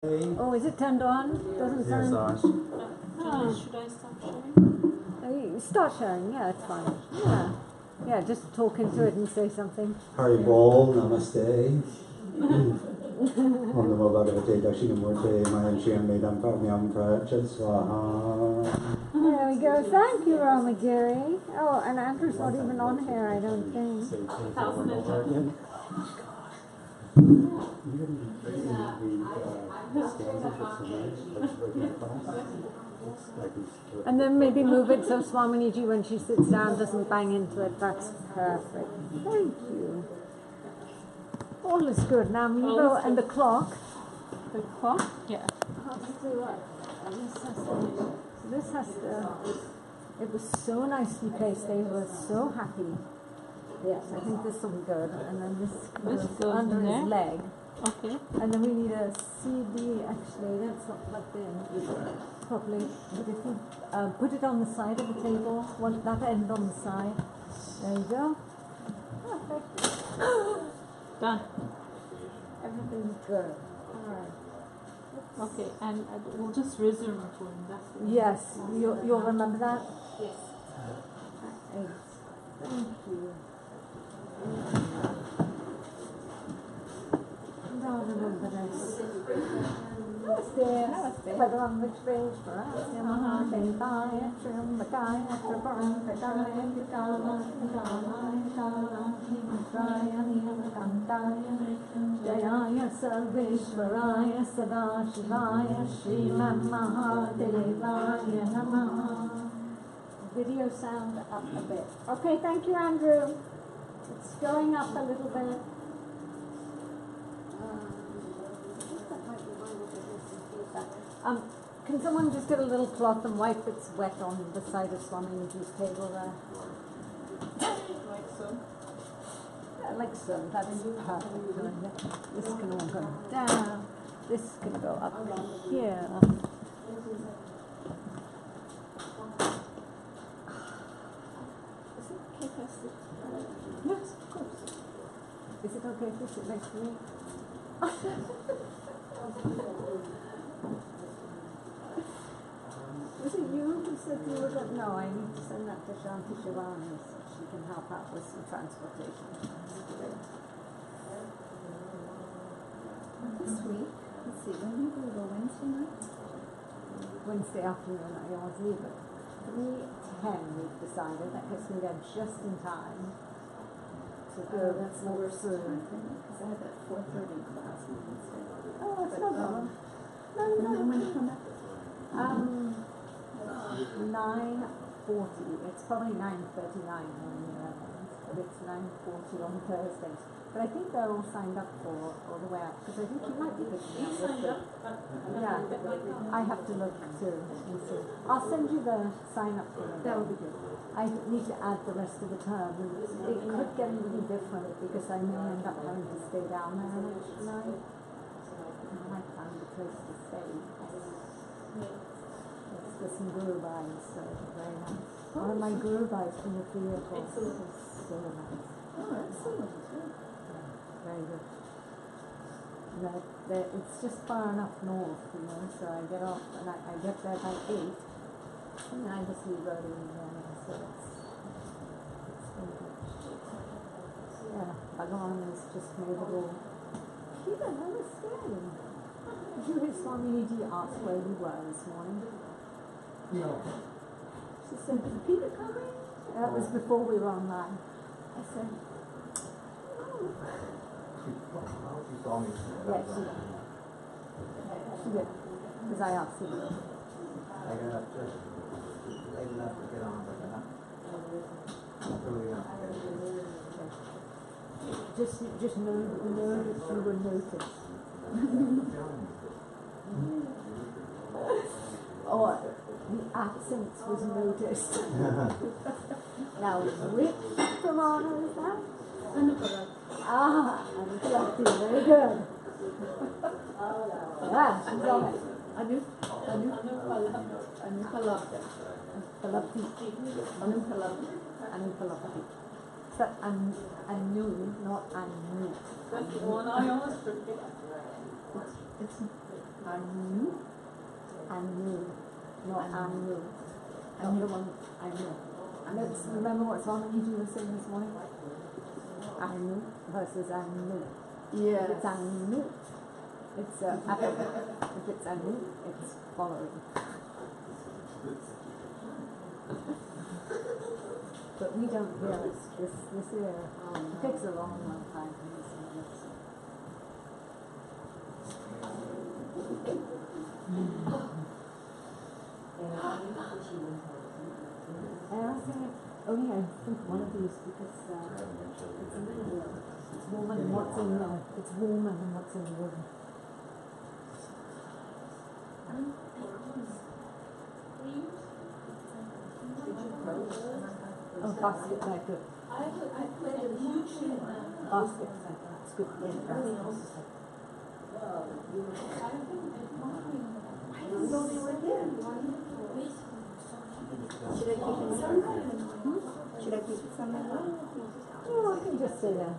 Oh, is it turned on? Doesn't sound. Should I stop sharing? Start sharing, yeah, it's fine. Yeah. Yeah, just talk into it and say something. Haribol, namaste. Om Namo Bhagavate Dakshinamurte Mayam Shriyam Vedam Pramyam Prachad Swaha. There we go. Thank you, Ramagiri. Oh, and Andrew's not even on here, I don't think. And then maybe move it so Swaminiji, when she sits down, doesn't bang into it. That's perfect. Thank you. All is good. Now, Mivo and the clock. The clock? Yeah. This has to. It was so nicely placed. They were so happy. Yes, I think this will be good. And then this goes under his leg. Okay. And then we need a CD. Actually, that's not plugged in properly. But if you put it on the side of the table, that end on the side. There you go. Perfect. Done. Everything's good. All right. Okay, and we'll just resume recording. That's yes, you'll remember that? Yes. Thank you. Now remember this. Namaste. Bhagavan Vishveshwaraya Mahadevaya Triambakaya Tripurantakaya Vikamaya Karaya Niyamkantaya Jayaya Sarveshwaraya Sadashivaya Srimad Mahadevaya Namaha. Video sound up a bit. Okay, thank you, Andrew. It's going up a little bit. Can someone just get a little cloth and wipe its wet on the side of Swaminiji's table there? Like so? Yeah, like so. That's perfect. This can all go down. This can go up here. Is it okay if I sit? Yes, of course. Is it okay if you sit next to me? Was it you who said you were going? No, I need to send that to Shanti Shivani so she can help out with some transportation. This week, let's see, when did we go? Wednesday night? Wednesday afternoon, I always leave at 3:10. We've decided that gets me there just in time to go. That's the worst time for me because I have that 4:30 class on Wednesday. Oh, that's no problem. No. When you come back? 9:40. It's probably 9:39 on the Netherlands, but it's 9:40 on Thursdays. But I think they're all signed up for all the way up, because I think you might be picking up with it. Yeah, I have to look too and see. I'll send you the sign up for it. That would be good. I need to add the rest of the term. It could get a little different because I may end up having to stay down there an extra night. I might find a place to stay. It's with some guru buys, so very nice. One of my guru buys from the vehicle is so nice. Oh, excellent. Very good. It's just far enough north, so I get off and I get there by 8, and I just leave early in the morning, so it's very good. Yeah, Bhagavan has just made it all. Peter, namaste. Did you hear Swaminiji ask where you were this morning? No. She said, is Peter coming? That was before we were online. I said, She saw me. yes, she did. Because I asked her. I have to get on with it. Just know that you were noticed. Or the absence was noticed. Now, which Pramana is that? Anupalakti, very good. Yeah, she's on it. Anupalakti. So, anu, not anu. That's the one I always forget. It's Anu. Anu. Not Anu. Not the one I know. I know. Remember what song you were singing this morning? Anu versus Anu. Yes. If it's Anu, it's affirmative. If it's Anu, it's following. But we don't hear it. This year, it takes a long time for me to sing it. And I think only I think one of these because it's warmer than what's in it's warmer than what's in the room. Oh, baskets are good. Baskets are good. It's good for the baskets. Should I keep it somewhere? No, I can just say that.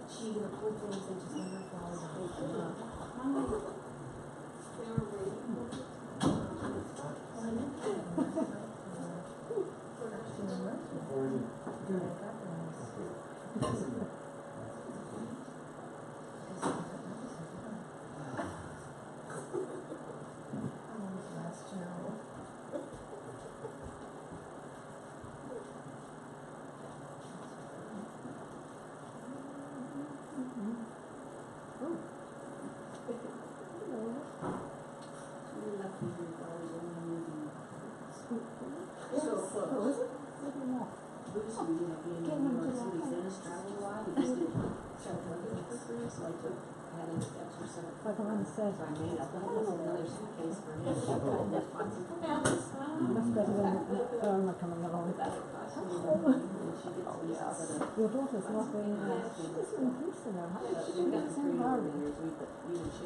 Like I said, I made up another suitcase for him. Much better than Irma coming along. Your daughter's not very she lives in Houston now. How did she do it in Harvey? She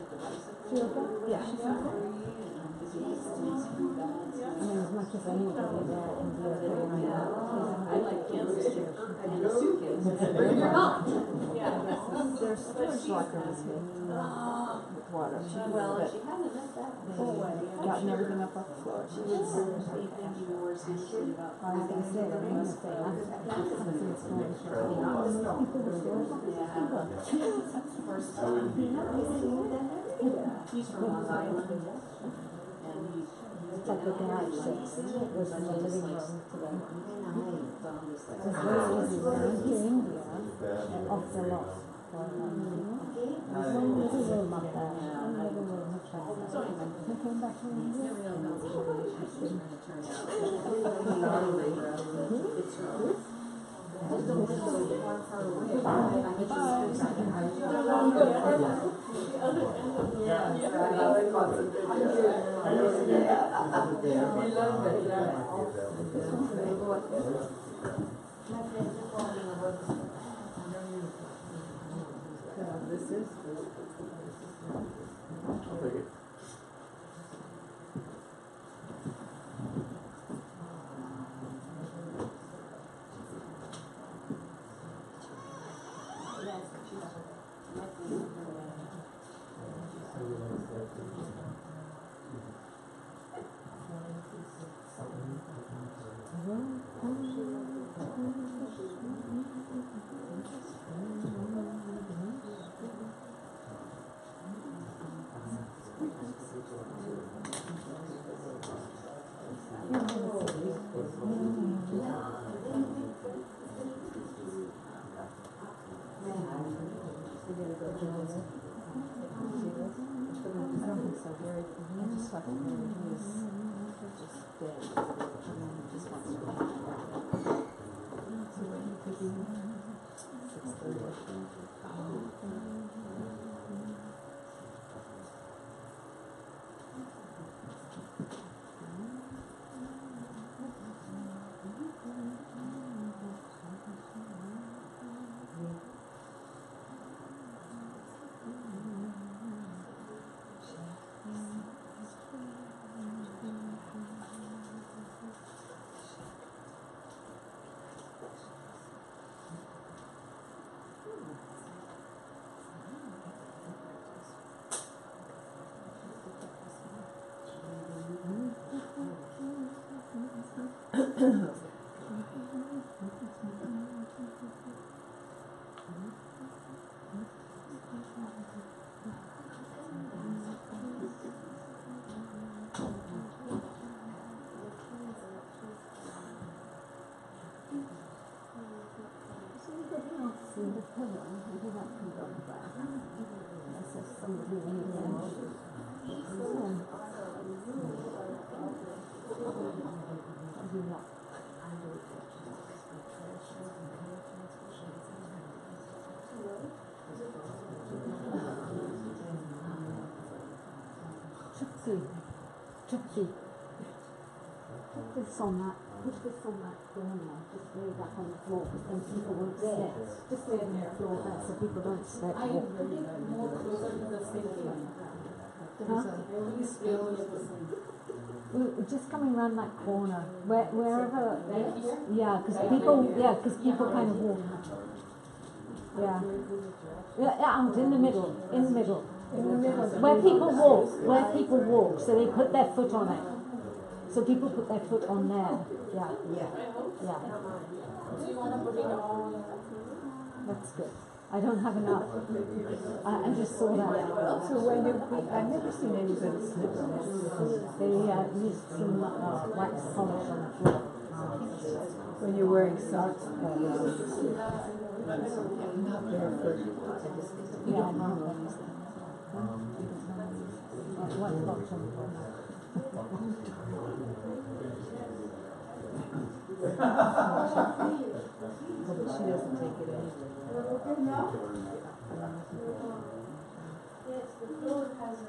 okay? Yeah, she's okay. I mean, as much as anybody there can be okay right now. I like Kansas too. And the suitcase. There's storage lockers with water. Well, she hasn't met that Full way. Gotten everything up off the floor. She was thinking more seriously about I was going to say, I'm going to say, I'm in the storage first time. He's from Long Island. And he's like the garage six. It was in the living room today. It's very easy when I went to India and off the lot. There's one little room up there. One little room up there. I came back to India. This is I'll take it. Trixie. Put this on that corner. Just lay that on the floor, because then people won't step. Just lay it on the floor there, so people don't step. I put it more closer to the sink. Just coming around that corner, wherever, because people kind of walk. Yeah, out in the middle. Where people walk, so they put their foot on it. So people put their foot on there. Yeah. Do you want to put it on? That's good. I don't have enough. I just saw that. So when I've never seen anybody slip on it. They used some wax polish on the floor. When you're wearing socks, not barefoot. Yeah, I know. Wax polish on the floor. But she doesn't take it anyway. Yes, the floor has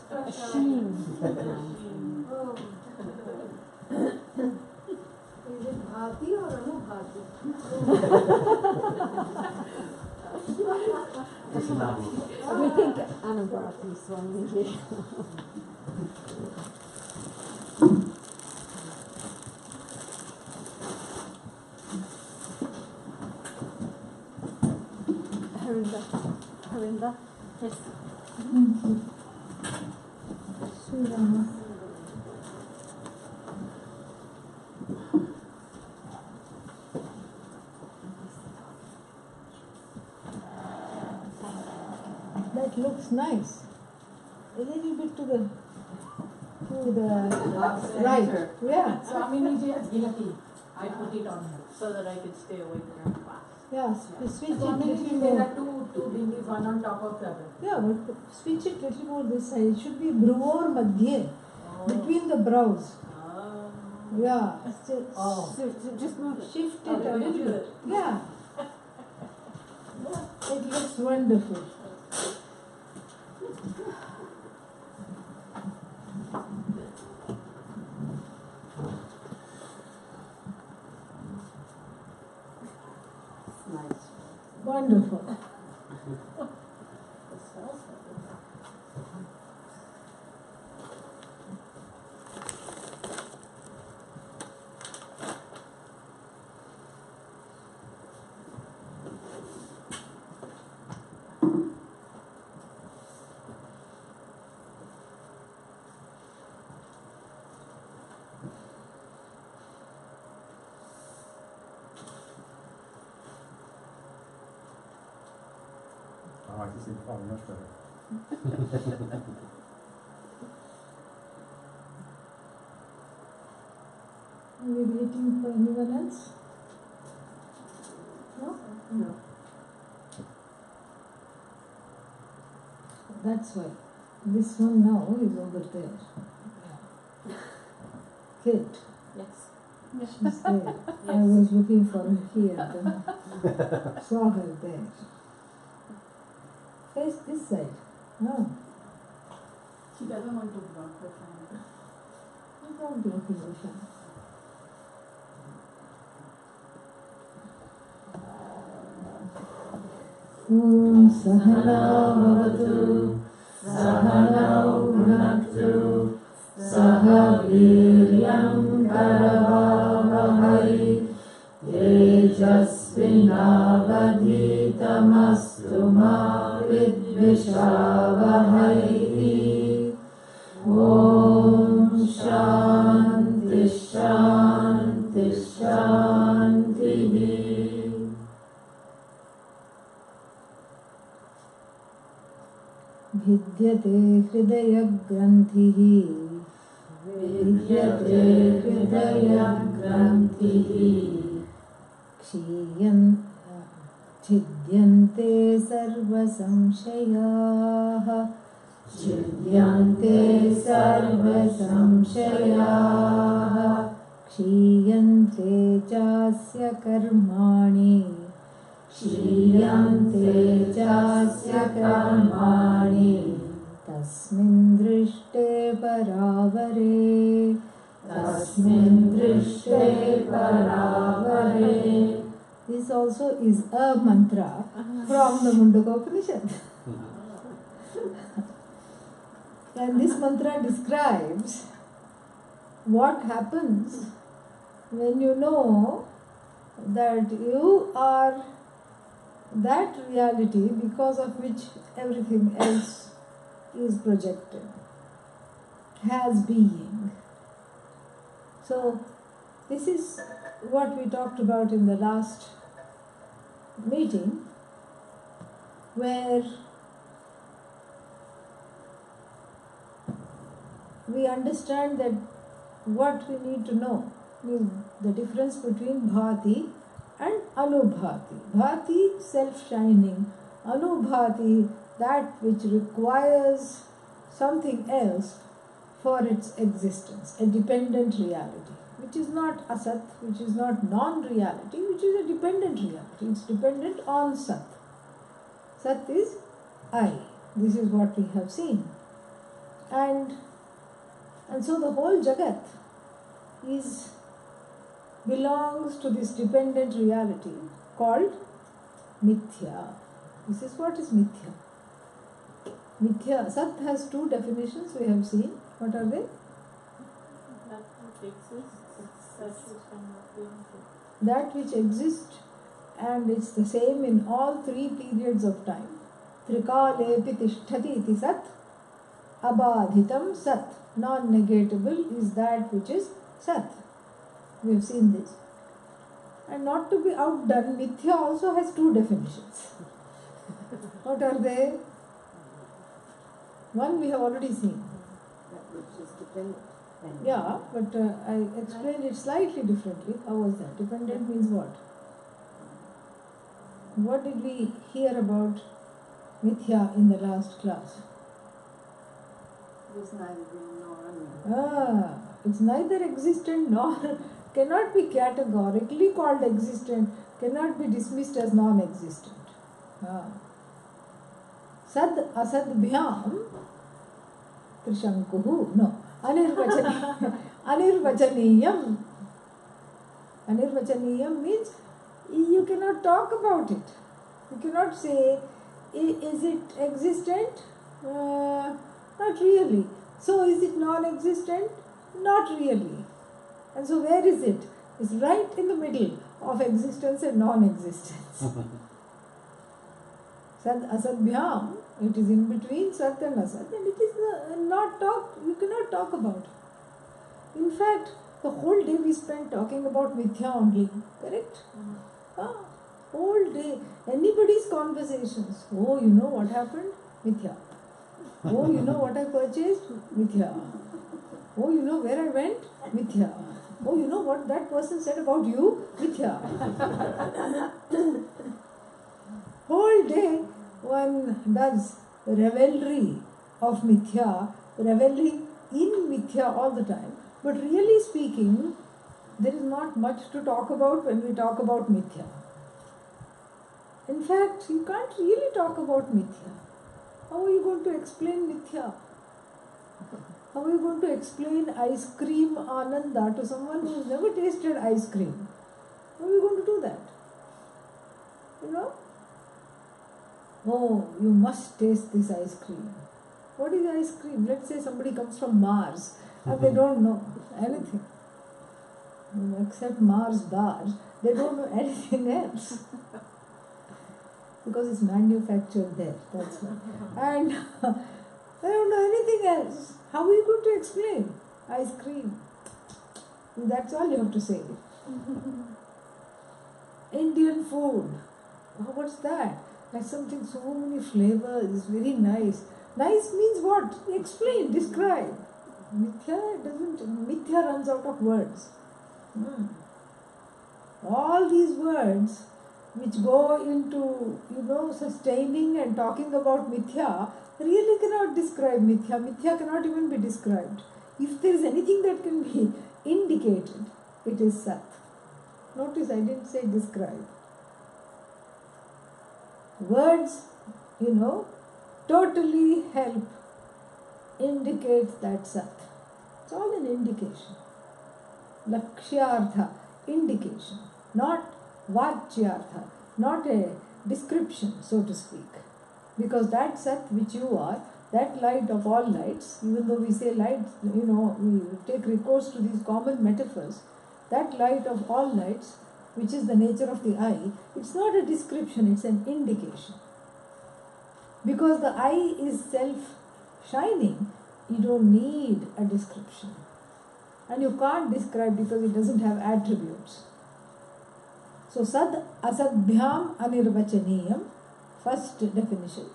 A sheen. Is it Bharti or Anubharti? We think Anubharti Swamini. Harinda? Yes. That looks nice. A little bit to the right. Yeah. Swamini has Gilati. I put it on her so that I could stay awake during class. Yeah, switch it Swamini, little there more. are two dindis, one on top of the other. Yeah, but switch it little more this side. It should be bhruvor madhye, between the brows. Yeah. So just move it. Shift it a little bit. Yeah. It looks wonderful. Nice. Wonderful. I can see the phone much better. Are we waiting for anyone else? No? No. That's why. This one now is over there. Kate. Yes. She's there. I was looking for her here, then saw her there. Face this side. Oh, She doesn't want to block the fan. without blocking the fan. Om Sahana Bhavatu Sahanau Bhunaktu Saha Viryam Karavavahai Tejasvinavadhitamastu ma vidvishavahai. Om Shanti Shanti विद्यते हृदयग्रन्थिः विद्यते हृदयग्रन्थिः छिद्यन्ते सर्वसंशयाः छिद्यन्ते सर्वसंशयाः क्षीयन्ते चास्य कर्माणि क्षीयन्ते चास्य कर्माणि तस्मिन् दृष्टे परावरे तस्मिन् दृष्टे परावरे. This also is a mantra from the Mundakopanishad. And this mantra describes what happens when you know that you are that reality because of which everything else is projected, has being. So, this is what we talked about in the last meeting, where we understand that what we need to know is the difference between bhati and anubhati. Bhati, self-shining; anubhati, that which requires something else for its existence, a dependent reality, which is not asat, which is not non-reality, which is a dependent reality. It's dependent on sat. Sat is I. This is what we have seen. And so the whole Jagat belongs to this dependent reality called Mithya. This is what is Mithya. Mithya, Sat has two definitions we have seen. What are they? That which exists and it's the same in all three periods of time. Trikalepi tishtati iti Sat, abadhitam Sat. Non-negatable is that which is Sat. We have seen this. And not to be outdone, Mithya also has two definitions. What are they? One we have already seen. That which is dependent. Yeah, but I explained it slightly differently. How was that? Dependent means what? What did we hear about Mithya in the last class? It is neither real nor unreal. It's neither existent nor cannot be categorically called existent, cannot be dismissed as non-existent. Sad asadbhyam trishankuhu, no, anirvachaniyam. Anirvachaniyam means you cannot talk about it. You cannot say, is it existent? Not really. So is it non-existent? Not really. And so where is it? It's right in the middle of existence and non-existence. Sad asadbhyam, it is in between Sat and Asat, and it is you cannot talk about it. In fact, the whole day we spent talking about Mithya only, correct? Whole day, anybody's conversations. Oh, you know what happened? Mithya. Oh, you know what I purchased? Mithya. Oh, you know where I went? Mithya. Oh, you know what that person said about you? Mithya. Whole day one does revelry of Mithya, reveling in Mithya all the time. But really speaking, there is not much to talk about when we talk about Mithya. In fact, you can't really talk about Mithya. How are you going to explain Mithya? How are you going to explain ice cream Ananda to someone who has never tasted ice cream? How are you going to do that? You know? Oh, you must taste this ice cream. What is ice cream? Let's say somebody comes from Mars and they don't know anything. Except Mars bars, they don't know anything else. Because it's manufactured there, that's why. And they don't know anything else. How are you going to explain ice cream? That's all you have to say. Indian food. Oh, what's that? That's something, so many flavors, very nice. Nice means what? Explain, describe. Mithya runs out of words. All these words which go into, sustaining and talking about mithya really cannot describe mithya. Mithya cannot even be described. If there is anything that can be indicated, it is Sat. Notice I didn't say describe. Words, totally help indicate that Sat. It's all an indication. Lakshyartha, indication, not vachyartha, not a description, so to speak. Because that Sat which you are, that light of all lights, even though we say light, we take recourse to these common metaphors, that light of all lights, which is the nature of the eye, it's not a description, it's an indication. Because the eye is self-shining, you don't need a description. And you can't describe because it doesn't have attributes. So Sad Asadbhyam Anirvachaniyam, first definition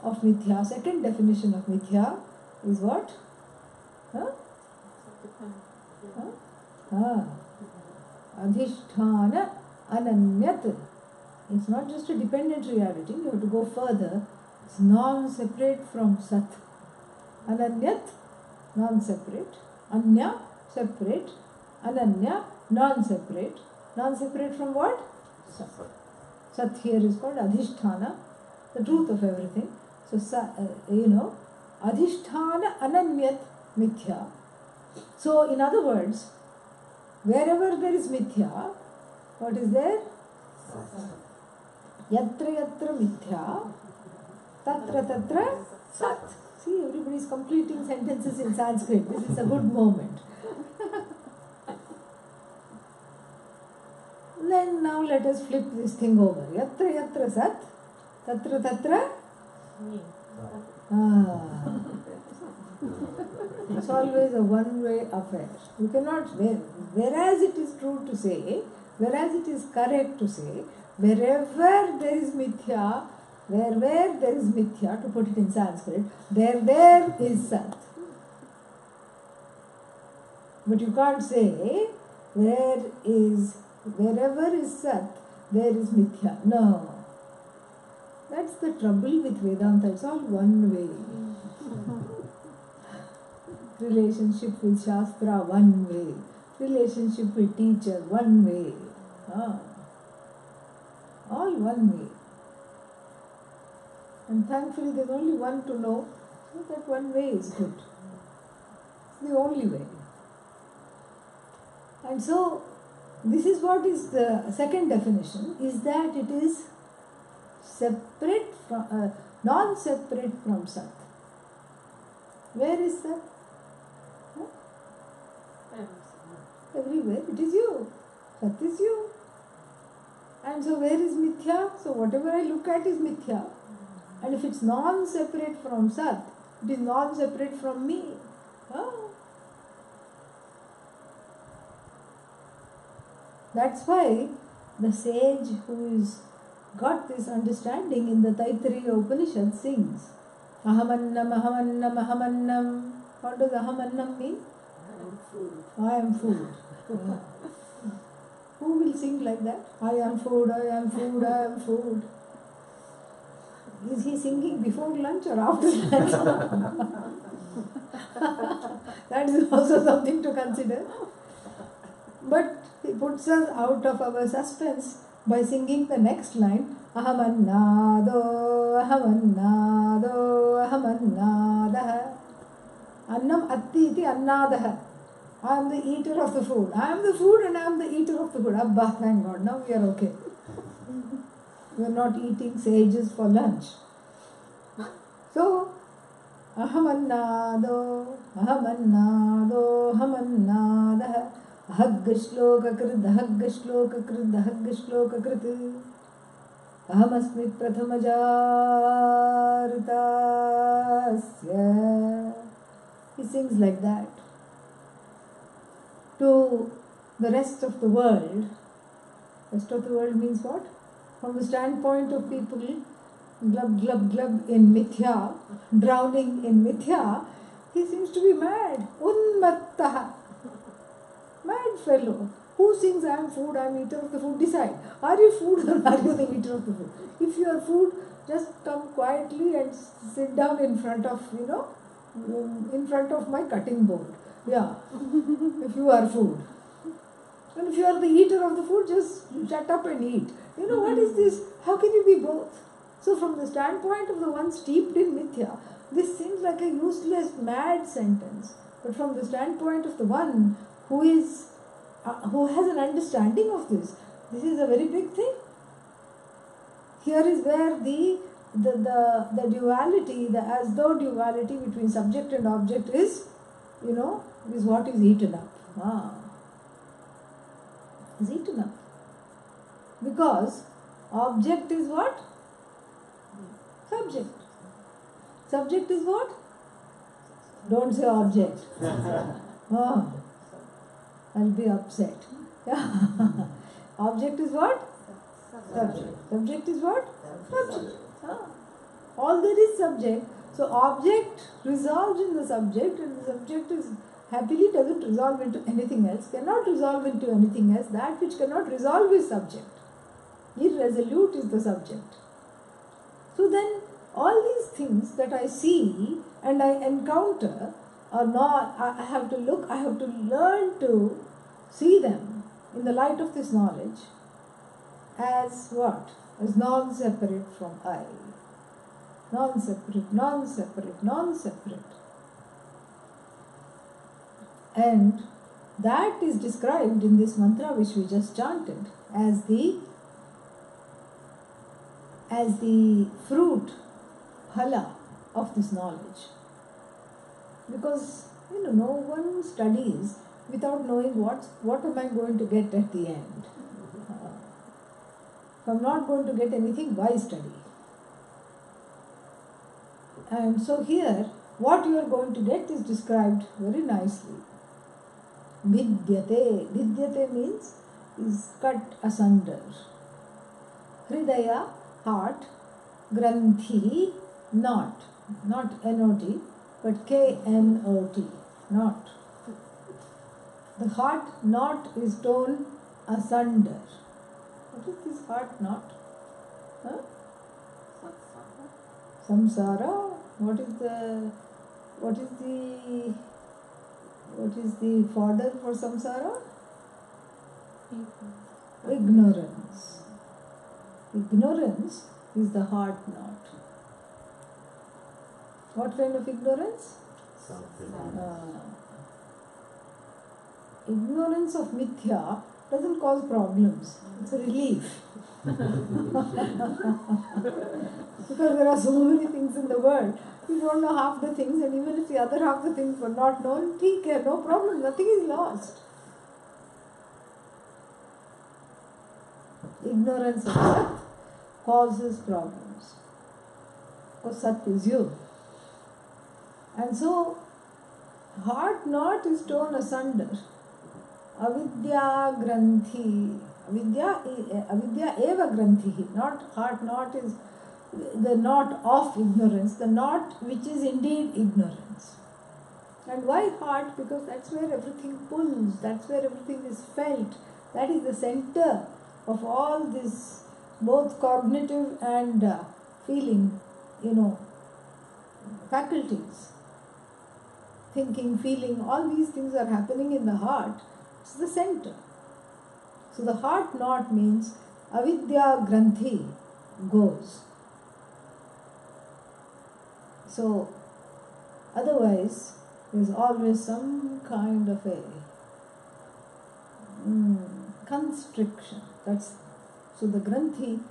of mithya. Second definition of mithya is what? Adhishthana Ananyat. It's not just a dependent reality, you have to go further. It's non-separate from Sat. Ananyat, non-separate. Anya, separate. Ananya, non-separate. Non-separate from what? Sat. Sat here is called Adhishthana, the truth of everything. So, Adhishthana Ananyat Mithya. So, in other words, wherever there is Mithya, what is there? Yatra Yatra Mithya, Tatra Tatra Sat. See, everybody is completing sentences in Sanskrit. This is a good moment. Then now let us flip this thing over. Yatra Yatra Sat, Tatra Tatra. It's always a one-way affair. You cannot, whereas it is true to say, whereas it is correct to say, wherever there is mithya, where there is mithya, to put it in Sanskrit, there is Sat. But you can't say, wherever is Sat, there is mithya. No. That's the trouble with Vedanta. It's all one way. Relationship with Shastra, one way. Relationship with teacher, one way. All one way. And thankfully there's only one to know, so that one way is good. It's the only way. And so, this is what is the second definition, is that it is separate from, non-separate from Sat. Where is Sat? Everywhere. It is you. Sat is you. And so where is mithya? So whatever I look at is mithya. And if it's non-separate from Sat, it is non-separate from me. That's why the sage who is got this understanding in the Taittiriya Upanishad sings Ahamannam, Ahamannam, Ahamannam. What does Ahamannam mean? I am food. Who will sing like that? I am food, I am food, I am food. Is he singing before lunch or after lunch? That is also something to consider. But he puts us out of our suspense by singing the next line, Ahamannado, Ahamannado, Ahamannadaha. Annam atti iti annadaha. I am the eater of the food. I am the food and I am the eater of the food. Abba, thank God. Now we are okay. We are not eating sages for lunch. So, Ahamannado, Ahamannado, Ahamannadaha. Ahagga shloka krit, ahagga shloka krit, ahagga shloka krit. Ahamasmi prathamajarutasya. He sings like that. To the rest of the world means what? From the standpoint of people glub glub glub in mithya, drowning in mithya, he seems to be mad. Unmattaha. Mad fellow. Who sings I am food, I am eater of the food? Decide. Are you food or are you the eater of the food? If you are food, just come quietly and sit down in front of, in front of my cutting board. Yeah. If you are food. And if you are the eater of the food, just shut up and eat. What is this? How can you be both? So from the standpoint of the one steeped in mithya, this seems like a useless, mad sentence. But from the standpoint of the one who has an understanding of this is a very big thing. Here is where the duality, the as though duality between subject and object is what is eaten up. Is eaten up. Because object is what? Subject. Subject is what? Don't say object. I'll be upset. Object is what? Subject. Subject is what? Subject. All there is subject. So object resolves in the subject, and the subject is happily doesn't resolve into anything else, cannot resolve into anything else. That which cannot resolve is subject. Irresolute is the subject. So then all these things that I see and I encounter are not, I have to look, I have to learn to see them in the light of this knowledge as what? As non-separate from I. Non-separate, non-separate, non-separate. And that is described in this mantra which we just chanted as the fruit, phala, of this knowledge. Because no one studies without knowing what am I going to get at the end. If I am not going to get anything, why study? And so here, what you are going to get is described very nicely. Vidyate. Vidyate means is cut asunder. Hridaya, heart. Granthi, not N-O-T, but K-N-O-T, not. The heart knot is torn asunder. What is this heart knot? Samsara. What is the fodder for samsara? Ignorance. Ignorance is the heart knot. What kind of ignorance? Ignorance of mithya doesn't cause problems. It's a relief. Because there are so many things in the world. You don't know half the things, and even if the other half the things were not known, no problem, nothing is lost. Ignorance of Sat causes problems. Because Sat is you. And so, heart knot is torn asunder. Avidya granthi. Avidya eva granthi. Not heart knot is the knot of ignorance, the knot which is indeed ignorance. And why heart? Because that's where everything pulls, that's where everything is felt. That is the center of all this, both cognitive and feeling, faculties. Thinking, feeling, all these things are happening in the heart. It's the center. So the heart knot means avidya granthi goes. So otherwise there's always some kind of a constriction. So the granthi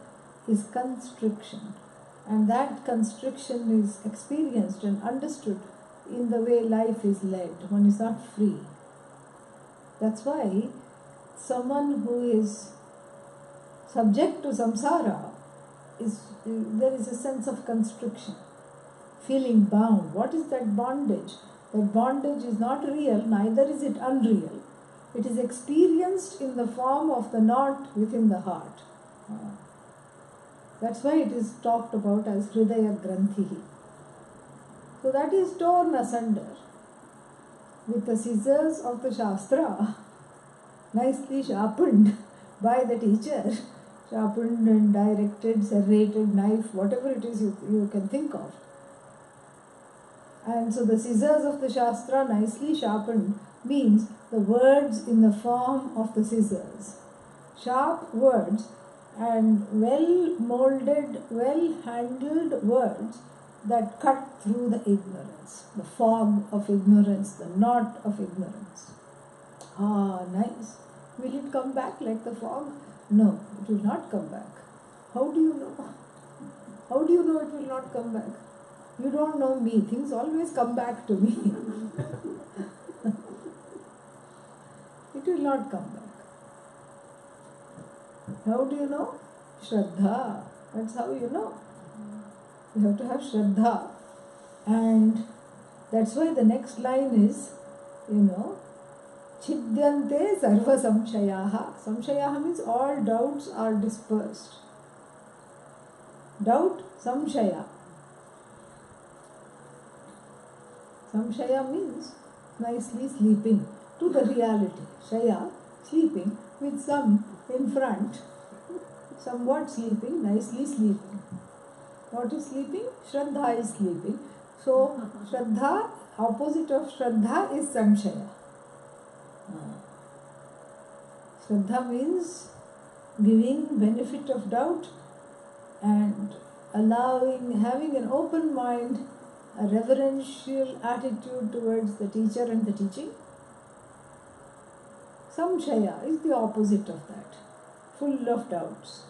is constriction, and that constriction is experienced and understood in the way life is led. One is not free. That's why someone who is subject to samsara there is a sense of constriction, feeling bound. What is that bondage? That bondage is not real, neither is it unreal. It is experienced in the form of the knot within the heart. That's why it is talked about as Hridaya Granthi. So that is torn asunder with the scissors of the Shastra, nicely sharpened by the teacher, sharpened and directed, serrated knife, whatever it is you can think of. And so the scissors of the Shastra, nicely sharpened, means the words in the form of the scissors. Sharp words and well molded, well handled words that cut through the ignorance, the fog of ignorance, the knot of ignorance. Ah, nice. Will it come back like the fog? No, it will not come back. How do you know? How do you know it will not come back? You don't know me. Things always come back to me. It will not come back. How do you know? Shraddha. That's how you know. You have to have Shraddha. And that's why the next line is, Chidyante sarva samshayaha. Samshayaha means all doubts are dispersed. Doubt, samshaya. Samshaya means nicely sleeping to the reality. Shaya, sleeping with some in front, somewhat sleeping, nicely sleeping. What is sleeping? Shraddha is sleeping. So, Shraddha, opposite of Shraddha is Samshaya. Shraddha means giving benefit of doubt and having an open mind, a reverential attitude towards the teacher and the teaching. Samshaya is the opposite of that, full of doubts.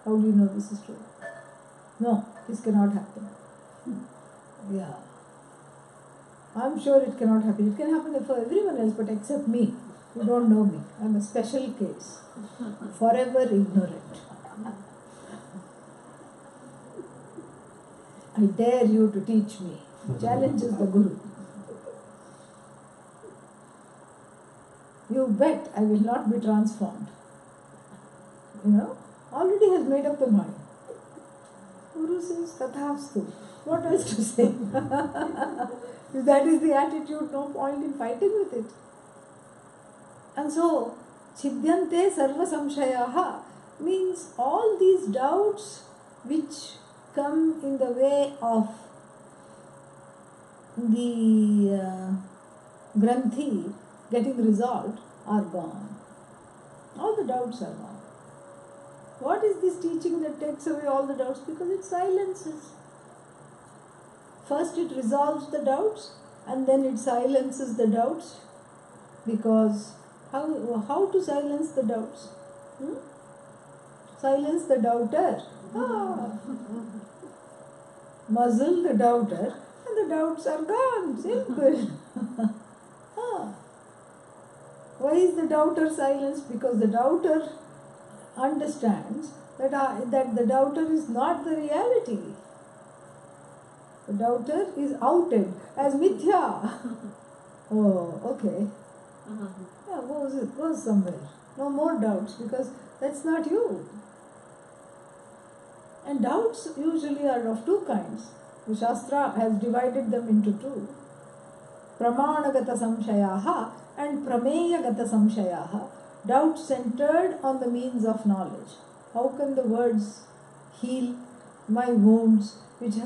How do you know this is true? No, this cannot happen. Yeah. I'm sure it cannot happen. It can happen for everyone else, but except me. You don't know me. I'm a special case. Forever ignorant. I dare you to teach me. Challenges the Guru. You bet I will not be transformed. Already has made up the mind. Guru says, Tathastu. What else to say? If that is the attitude, no point in fighting with it. And so, Chidyante sarva samshayaha means all these doubts which come in the way of the granthi getting resolved are gone. All the doubts are gone. What is this teaching that takes away all the doubts? Because it silences. First it resolves the doubts and then it silences the doubts. Because how to silence the doubts? Silence the doubter. Muzzle the doubter and the doubts are gone. Simple. Why is the doubter silenced? Because the doubter understands that the doubter is not the reality. The doubter is outed as mithya. Oh, okay. Yeah, go somewhere. No more doubts because that's not you. And doubts usually are of two kinds. The Shastra has divided them into two. Pramanagata samshayaha and prameyagata samshayaha. Doubts centered on the means of knowledge. How can the words heal my wounds which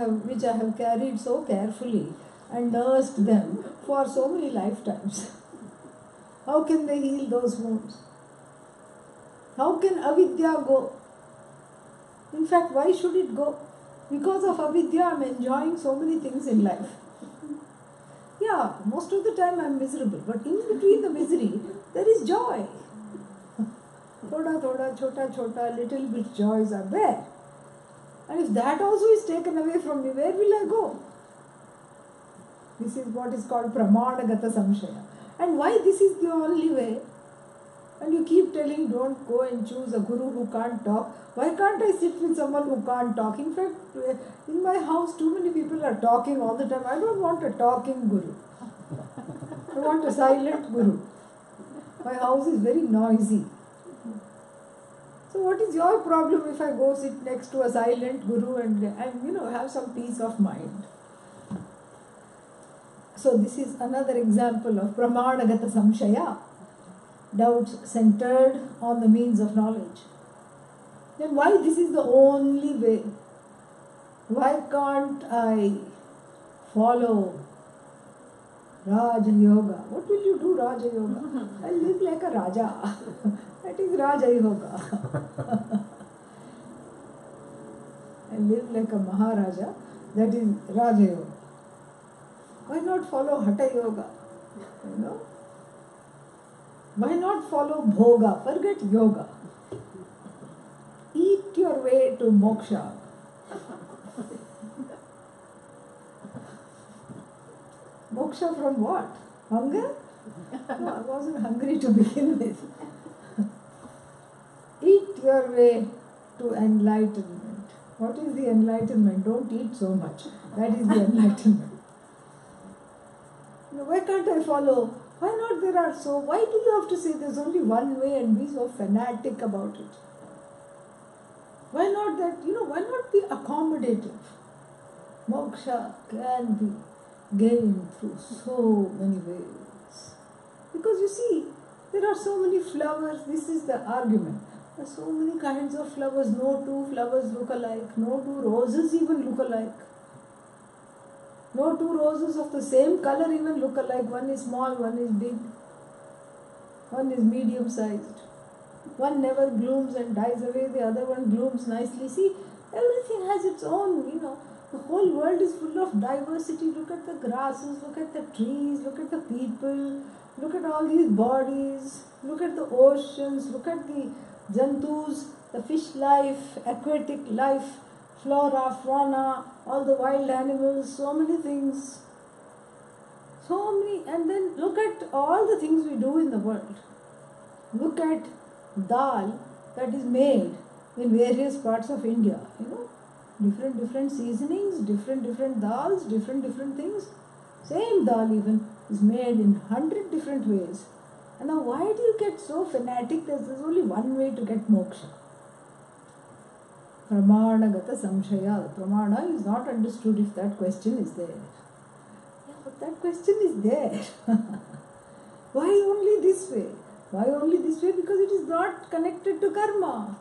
I have carried so carefully and nursed them for so many lifetimes? How can they heal those wounds? How can avidya go? In fact, why should it go? Because of avidya, I am enjoying so many things in life. Yeah, most of the time I am miserable, but in between the misery, there is joy. Thoda, chota, little bit joys are there. And if that also is taken away from me, where will I go? This is what is called pramanagata samshaya. And why this is the only way? And you keep telling, don't go and choose a guru who can't talk. Why can't I sit with someone who can't talk? In fact, in my house, too many people are talking all the time. I don't want a talking guru. I want a silent guru. My house is very noisy. So what is your problem if I go sit next to a silent guru and have some peace of mind? So this is another example of pramanagata samshaya, doubts centered on the means of knowledge. Then why this is the only way? Why can't I follow Raja Yoga? What will you do, Raja Yoga? I live like a Raja. That is Raja Yoga. I live like a Maharaja. That is Raja Yoga. Why not follow Hatha Yoga? Why not follow Bhoga? Forget yoga. Eat your way to moksha. Moksha from what? Hunger? No, I wasn't hungry to begin with. Eat your way to enlightenment. What is the enlightenment? Don't eat so much. That is the enlightenment. Why can't I follow? Why not why do you have to say there's only one way and be so fanatic about it? Why not why not be accommodative? Moksha can be gained through so many ways. Because you see, there are so many flowers, this is the argument. There are so many kinds of flowers, no two flowers look alike, no two roses even look alike. No two roses of the same color even look alike. One is small, one is big, one is medium sized. One never blooms and dies away, the other one blooms nicely. See, everything has its own, The whole world is full of diversity. Look at the grasses, look at the trees, look at the people, look at all these bodies, look at the oceans, look at the jantus, the fish life, aquatic life, flora, fauna, all the wild animals, so many things. So many, and then look at all the things we do in the world. Look at dal that is made in various parts of India, different seasonings, different dals, different things. Same dal even is made in 100 different ways. And now why do you get so fanatic that there's only one way to get moksha? Pramanagata samshaya. Pramana is not understood if that question is there. Yeah, but that question is there. Why only this way? Why only this way? Because it is not connected to karma.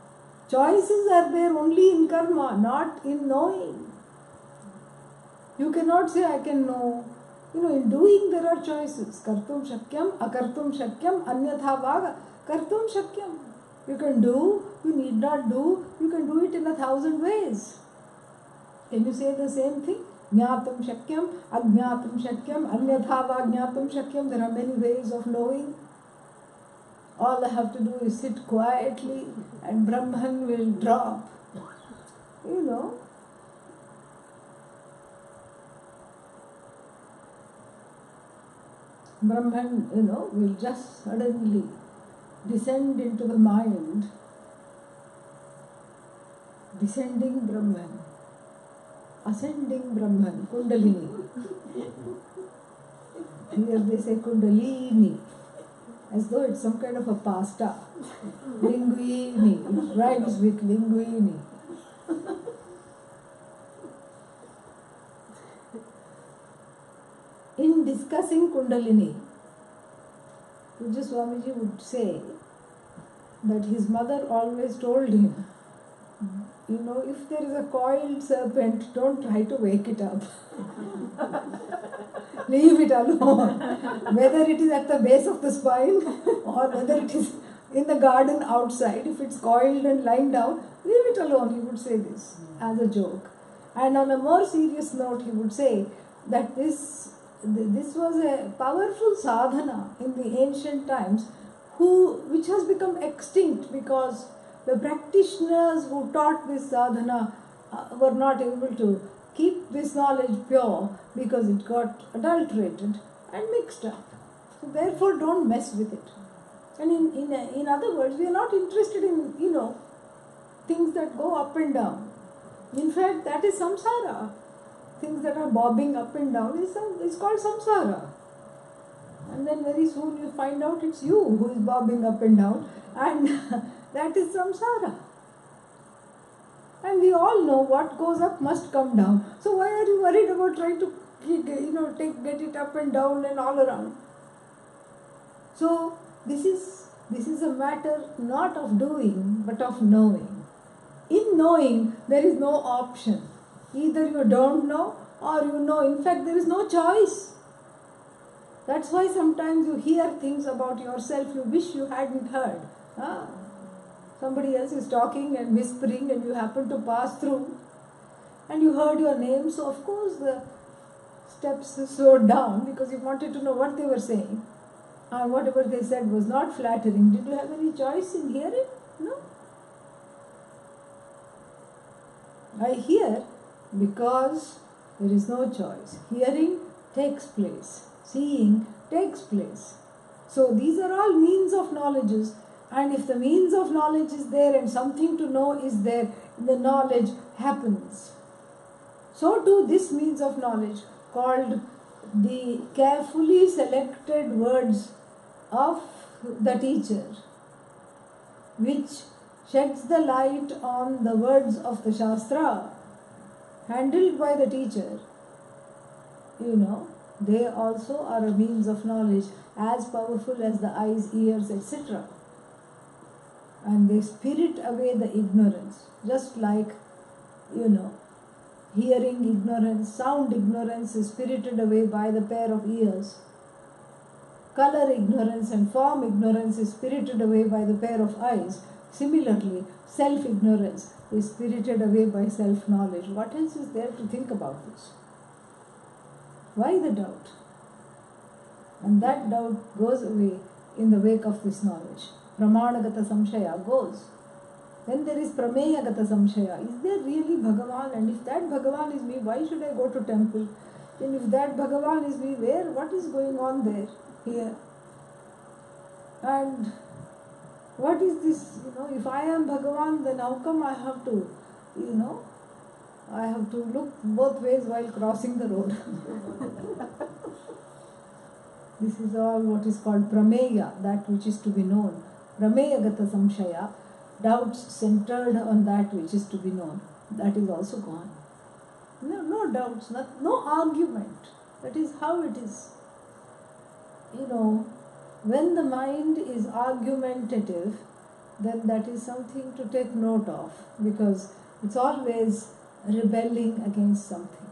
Choices are there only in karma, not in knowing. You cannot say, I can know. In doing there are choices. Kartum shakyam, akartum shakyam, anyatha vaga. Kartum shakyam. You can do, you need not do, you can do it in 1,000 ways. Can you say the same thing? Jnatum shakyam, ajnatum shakyam, anyatha va jnatum shakyam. There are many ways of knowing. All I have to do is sit quietly and Brahman will drop. Brahman, will just suddenly descend into the mind. Descending Brahman, ascending Brahman, Kundalini. Here they say Kundalini, as though it's some kind of a pasta. Linguini, it rhymes with linguini. In discussing Kundalini, Pujya Swamiji would say that his mother always told him, if there is a coiled serpent, don't try to wake it up. Leave it alone. Whether it is at the base of the spine or whether it is in the garden outside, if it's coiled and lying down, leave it alone, he would say this as a joke. And on a more serious note, he would say that this was a powerful sadhana in the ancient times which has become extinct because the practitioners who taught this sadhana were not able to keep this knowledge pure because it got adulterated and mixed up. So therefore don't mess with it. And in other words, we are not interested in, things that go up and down. In fact, that is samsara. Things that are bobbing up and down is called samsara. And then very soon you find out it's you who is bobbing up and down. And That is samsara. And we all know what goes up must come down. So why are you worried about trying to get it up and down and all around? So this is a matter not of doing but of knowing. In knowing there is no option. Either you don't know or you know. In fact, there is no choice. That's why sometimes you hear things about yourself you wish you hadn't heard. Somebody else is talking and whispering and you happen to pass through and you heard your name, so of course the steps slowed down because you wanted to know what they were saying. And whatever they said was not flattering. Did you have any choice in hearing? No. I hear because there is no choice. Hearing takes place. Seeing takes place. So these are all means of knowledges. And if the means of knowledge is there and something to know is there, the knowledge happens. So too this means of knowledge, called the carefully selected words of the teacher, which sheds the light on the words of the Shastra, handled by the teacher, they also are a means of knowledge as powerful as the eyes, ears, etc. And they spirit away the ignorance, just like, hearing ignorance, sound ignorance is spirited away by the pair of ears. Color ignorance and form ignorance is spirited away by the pair of eyes. Similarly, self-ignorance is spirited away by self-knowledge. What else is there to think about this? Why the doubt? And that doubt goes away in the wake of this knowledge. Pramanagata samshaya goes. Then there is prameyagata samshaya. Is there really Bhagavan? And if that Bhagavan is me, why should I go to temple? And if that Bhagavan is me, what is going on there, here? And what is this, if I am Bhagavan, then how come I have to, I have to look both ways while crossing the road? This is all what is called prameya, that which is to be known. Prameyagata samshaya, doubts centered on that which is to be known. That is also gone. No doubts, no argument. That is how it is. When the mind is argumentative, then that is something to take note of, because it's always rebelling against something.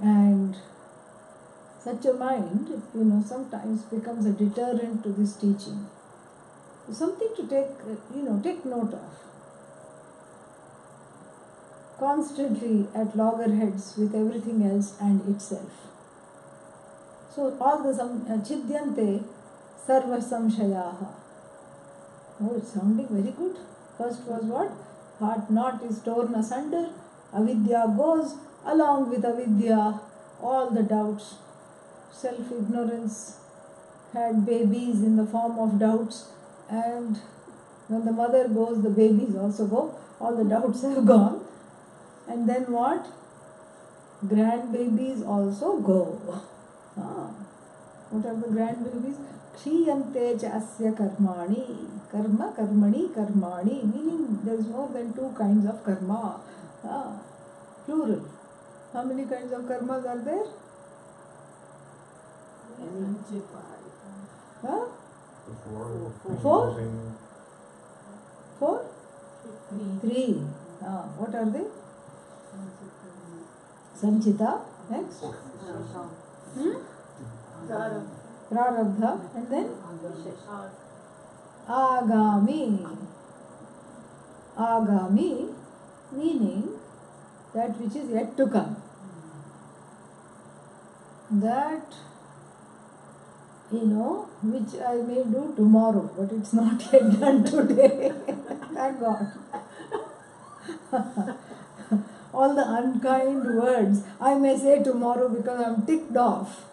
And such a mind, sometimes becomes a deterrent to this teaching. Something to take note of. Constantly at loggerheads with everything else and itself. So all the chidyante sarva samshayaha. Oh, it's sounding very good. First was what? Heart knot is torn asunder. Avidya goes. Along with avidya, all the doubts. Self-ignorance had babies in the form of doubts. And when the mother goes, the babies also go. All the doubts have gone. And then what? Grandbabies also go. What are the grandbabies? Kshiyante chasya karmani. Karma, karmani, karmani. Meaning there is more than two kinds of karma. Plural. How many kinds of karmas are there? Four? Four? Three. What are they? Sanchita. Next? Prarabdha. And then? Agami. Agami meaning that which is yet to come. That, which I may do tomorrow, but it's not yet done today. Thank God. All the unkind words I may say tomorrow because I'm ticked off.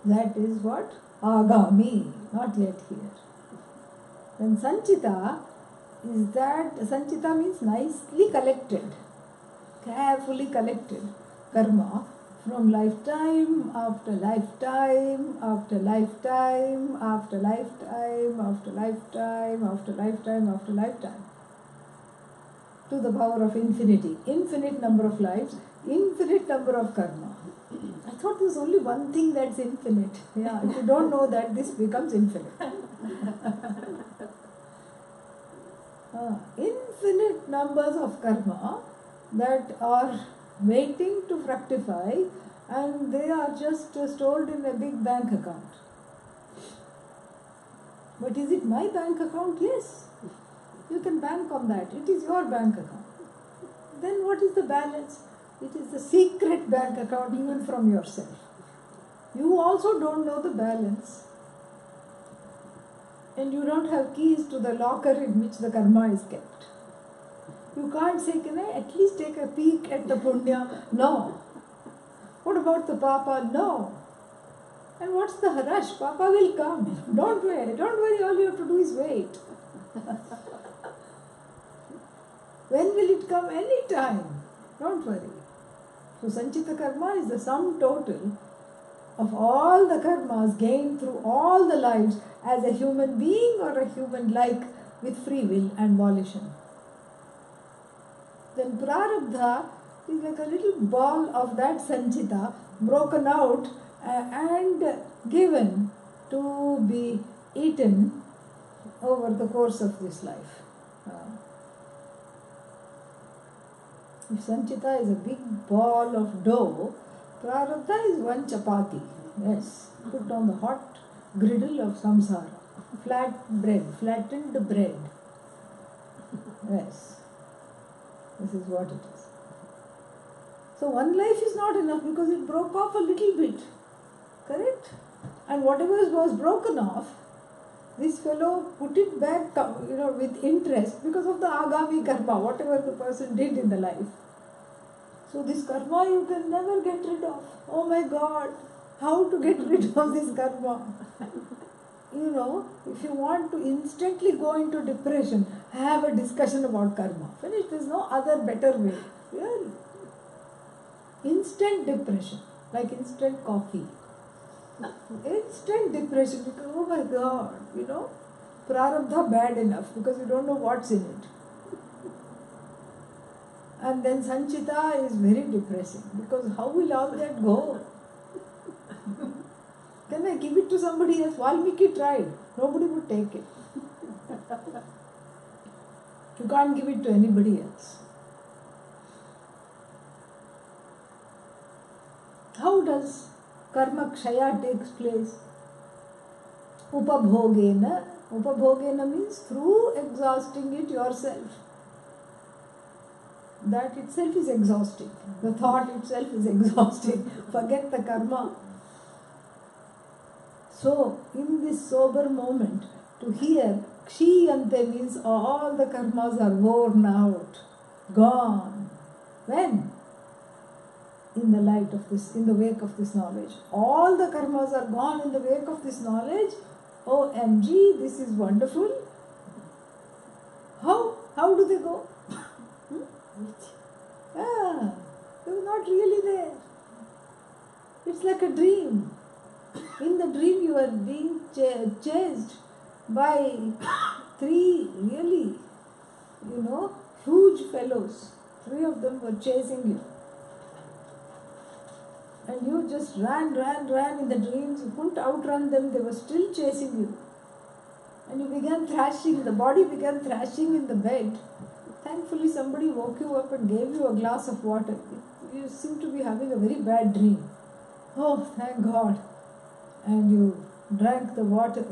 That is what? Agami, not yet here. Then Sanchita is that, Sanchita means nicely collected, carefully collected karma, from lifetime after lifetime after lifetime after lifetime after lifetime after lifetime after lifetime, to the power of infinity, infinite number of lives, infinite number of karma. I thought there's only one thing that's infinite. Yeah, if you don't know that, this becomes infinite. Infinite numbers of karma that are waiting to fructify, and they are just stored in a big bank account. But is it my bank account? Yes. You can bank on that. It is your bank account. Then what is the balance? It is the secret bank account even from yourself. You also don't know the balance. And you don't have keys to the locker in which the karma is kept. You can't say, can I at least take a peek at the punya? No. What about the papa? No. And what's the rush? Papa will come. Don't worry, all you have to do is wait. When will it come? Any time. Don't worry. So Sanchita karma is the sum total of all the karmas gained through all the lives as a human being or a human like with free will and volition. Then prarabdha is like a little ball of that sanchita broken out and given to be eaten over the course of this life. If sanchita is a big ball of dough, prarabdha is one chapati. Yes, put on the hot griddle of samsara. Flat bread, flattened bread. Yes, this is what it is. So one life is not enough because it broke off a little bit. Correct? And whatever was broken off, this fellow put it back, with interest because of the agami karma, whatever the person did in the life. So this karma you can never get rid of. Oh my God, how to get rid of this karma? If you want to instantly go into depression, have a discussion about karma. Finish. There's no other better way. Really. Instant depression, like instant coffee. Instant depression because, oh my God, prarabdha bad enough because you don't know what's in it. And then sanchita is very depressing because how will all that go? Can I give it to somebody else? Valmiki tried. Nobody would take it. You can't give it to anybody else. How does karma kshaya takes place? Upabhogena. Upabhogena means through exhausting it yourself. That itself is exhausting. The thought itself is exhausting. Forget the karma. So, in this sober moment, to hear kshiyante means all the karmas are worn out, gone. When? In the light of this, in the wake of this knowledge. All the karmas are gone in the wake of this knowledge. OMG, this is wonderful. How do they go? They're not really there. It's like a dream. In the dream you are being chased by three really, huge fellows. Three of them were chasing you. And you just ran in the dreams. You couldn't outrun them. They were still chasing you. And you began thrashing. The body began thrashing in the bed. Thankfully somebody woke you up and gave you a glass of water. You seem to be having a very bad dream. Oh, thank God. And you drank the water.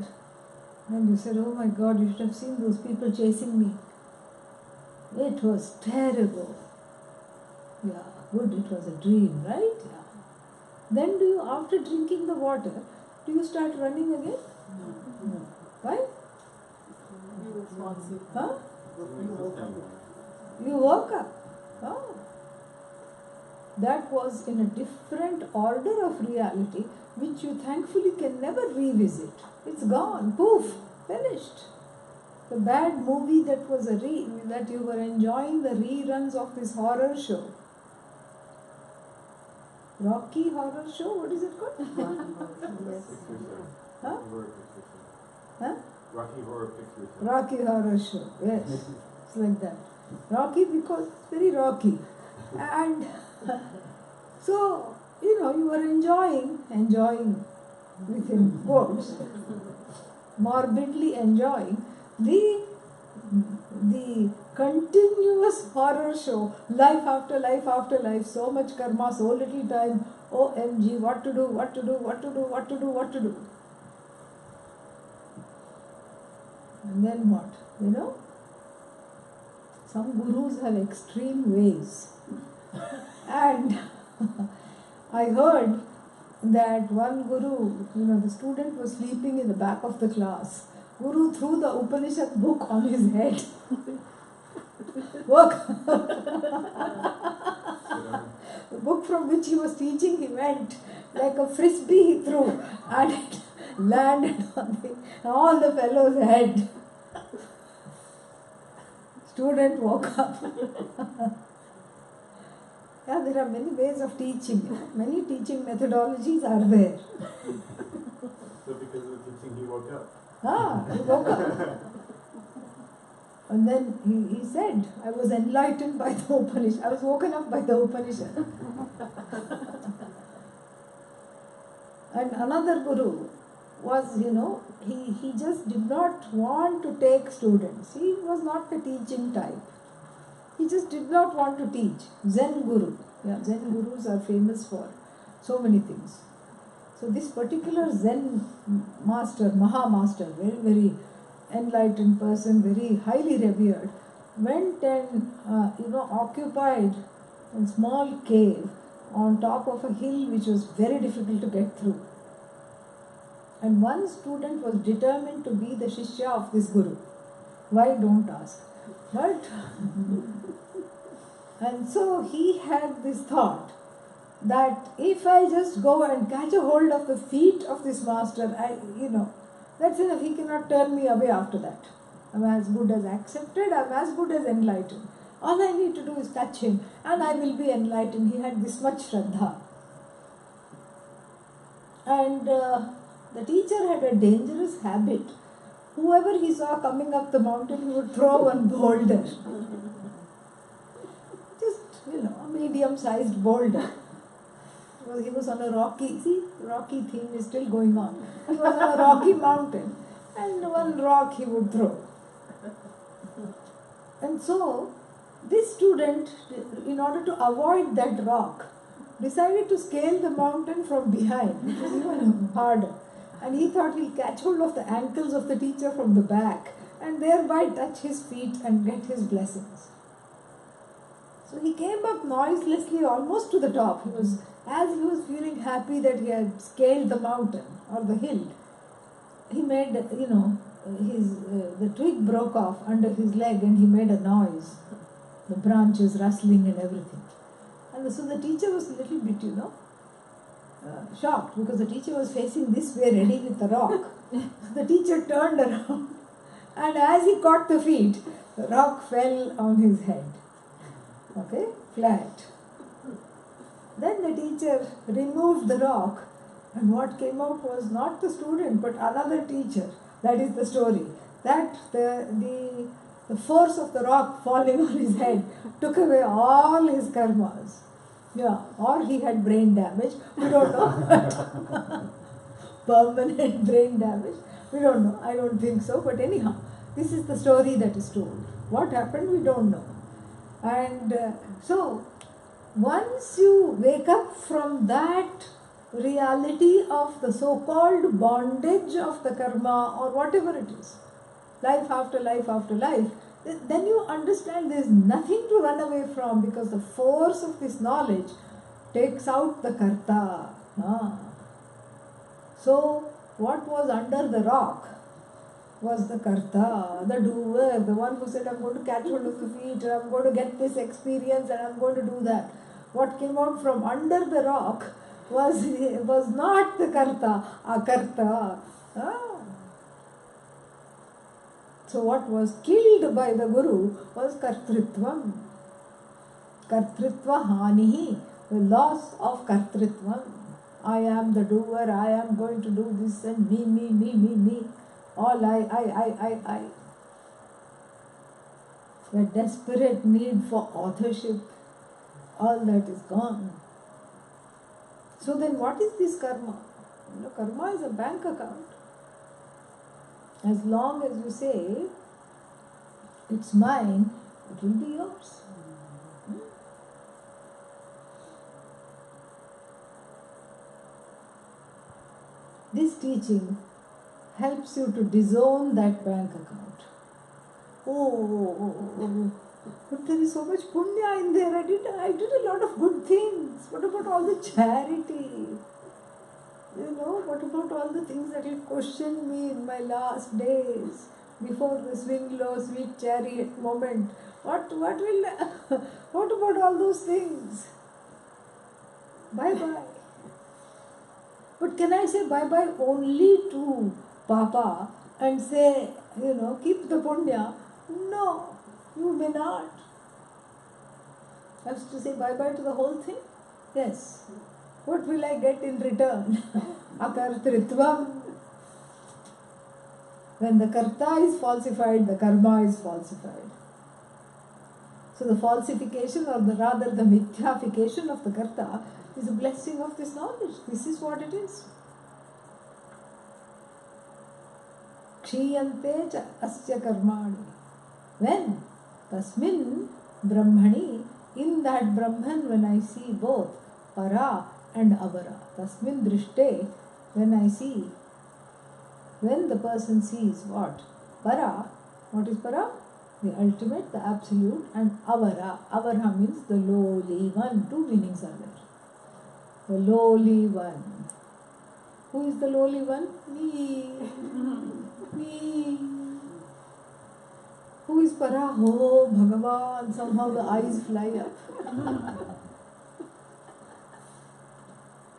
And you said, oh my God, you should have seen those people chasing me. It was terrible. Yeah, good, it was a dream, right? Yeah. Then after drinking the water, do you start running again? No. Why? Huh? You woke up. Oh. That was in a different order of reality, which you thankfully can never revisit. It's gone. Poof. Finished. The bad movie that was that you were enjoying the reruns of this horror show. Rocky Horror Show? What is it called? Yes. Huh? Huh? Rocky Horror Picture Show. Rocky Horror Show, yes. It's like that. Rocky because it's very rocky. And so, you were enjoying within quotes, morbidly enjoying the continuous horror show, life after life after life, so much karma, so little time, OMG, what to do. And then what? Some gurus have extreme ways. And I heard that one guru, the student was sleeping in the back of the class. Guru threw the Upanishad book on his head. Work. The book from which he was teaching, he went like a frisbee he threw, and it landed on all the fellow's head. Student woke up. Yeah, there are many ways of teaching. Many teaching methodologies are there. So because of the teaching, he woke up. He woke up. And then he said, I was enlightened by the Upanishad. I was woken up by the Upanishad. And another guru was, he just did not want to take students. He was not the teaching type. He just did not want to teach. Zen guru. Yeah, Zen gurus are famous for so many things. So this particular Zen master, Maha Master, very, very enlightened person, very highly revered, went and occupied a small cave on top of a hill which was very difficult to get through. And one student was determined to be the Shishya of this guru. Why, don't ask. But and so he had this thought that if I just go and catch a hold of the feet of this master, that's enough. He cannot turn me away after that. I'm as good as accepted, I'm as good as enlightened. All I need to do is touch him and I will be enlightened. He had this much Shraddha. And the teacher had a dangerous habit. Whoever he saw coming up the mountain, he would throw one boulder. Just, a medium-sized boulder. Well, he was on a rocky theme is still going on. He was on a rocky mountain and one rock he would throw. And so, this student, in order to avoid that rock, decided to scale the mountain from behind, which was even harder. And he thought he'll catch hold of the ankles of the teacher from the back and thereby touch his feet and get his blessings. So he came up noiselessly almost to the top. As he was feeling happy that he had scaled the mountain or the hill, he made, the twig broke off under his leg and he made a noise. The branches rustling and everything. And so the teacher was a little bit, shocked because the teacher was facing this way ready with the rock. The teacher turned around and as he caught the feet, the rock fell on his head. Okay, flat. Then the teacher removed the rock and what came out was not the student but another teacher. That is the story. That the force of the rock falling on his head took away all his karmas. Yeah, or he had brain damage. We don't know. Permanent brain damage. We don't know. I don't think so. But anyhow, this is the story that is told. What happened, we don't know. And so, once you wake up from that reality of the so-called bondage of the karma or whatever it is, life after life after life, then you understand there is nothing to run away from because the force of this knowledge takes out the karta. So, what was under the rock was the karta, the doer, the one who said, I'm going to catch hold of the feet, and I'm going to get this experience, and I'm going to do that. What came out from under the rock was not the karta, akarta. So what was killed by the guru was kartritvam. Kartritva hanihi. the loss of kartritvam. I am the doer, I am going to do this, and me. All I. The desperate need for authorship, all that is gone. So then what is this karma? Karma is a bank account. As long as you say, it's mine, it will be yours. This teaching helps you to disown that bank account. Oh, but there is so much punya in there. I did a lot of good things. What about all the charity? What about all the things that will question me in my last days before the swing low, sweet chariot moment? What about all those things? Bye-bye. But can I say bye-bye only to Papa and say, keep the punya? No, you may not. I have to say bye-bye to the whole thing? Yes. What will I get in return? Akartritvam. When the karta is falsified, the karma is falsified. So the falsification, or rather the mithyafication of the karta, is a blessing of this knowledge. This is what it is. Kshiyante cha asya karmani. When? Tasmin brahmani. In that Brahman, when I see both para and avara. Tasmin drishte. When I see. When the person sees what? Para. What is para? The ultimate, the absolute, and avara. Avara means the lowly one. Two meanings are there. The lowly one. Who is the lowly one? Me. Me. Who is para? Oh, Bhagavan. Somehow the eyes fly up.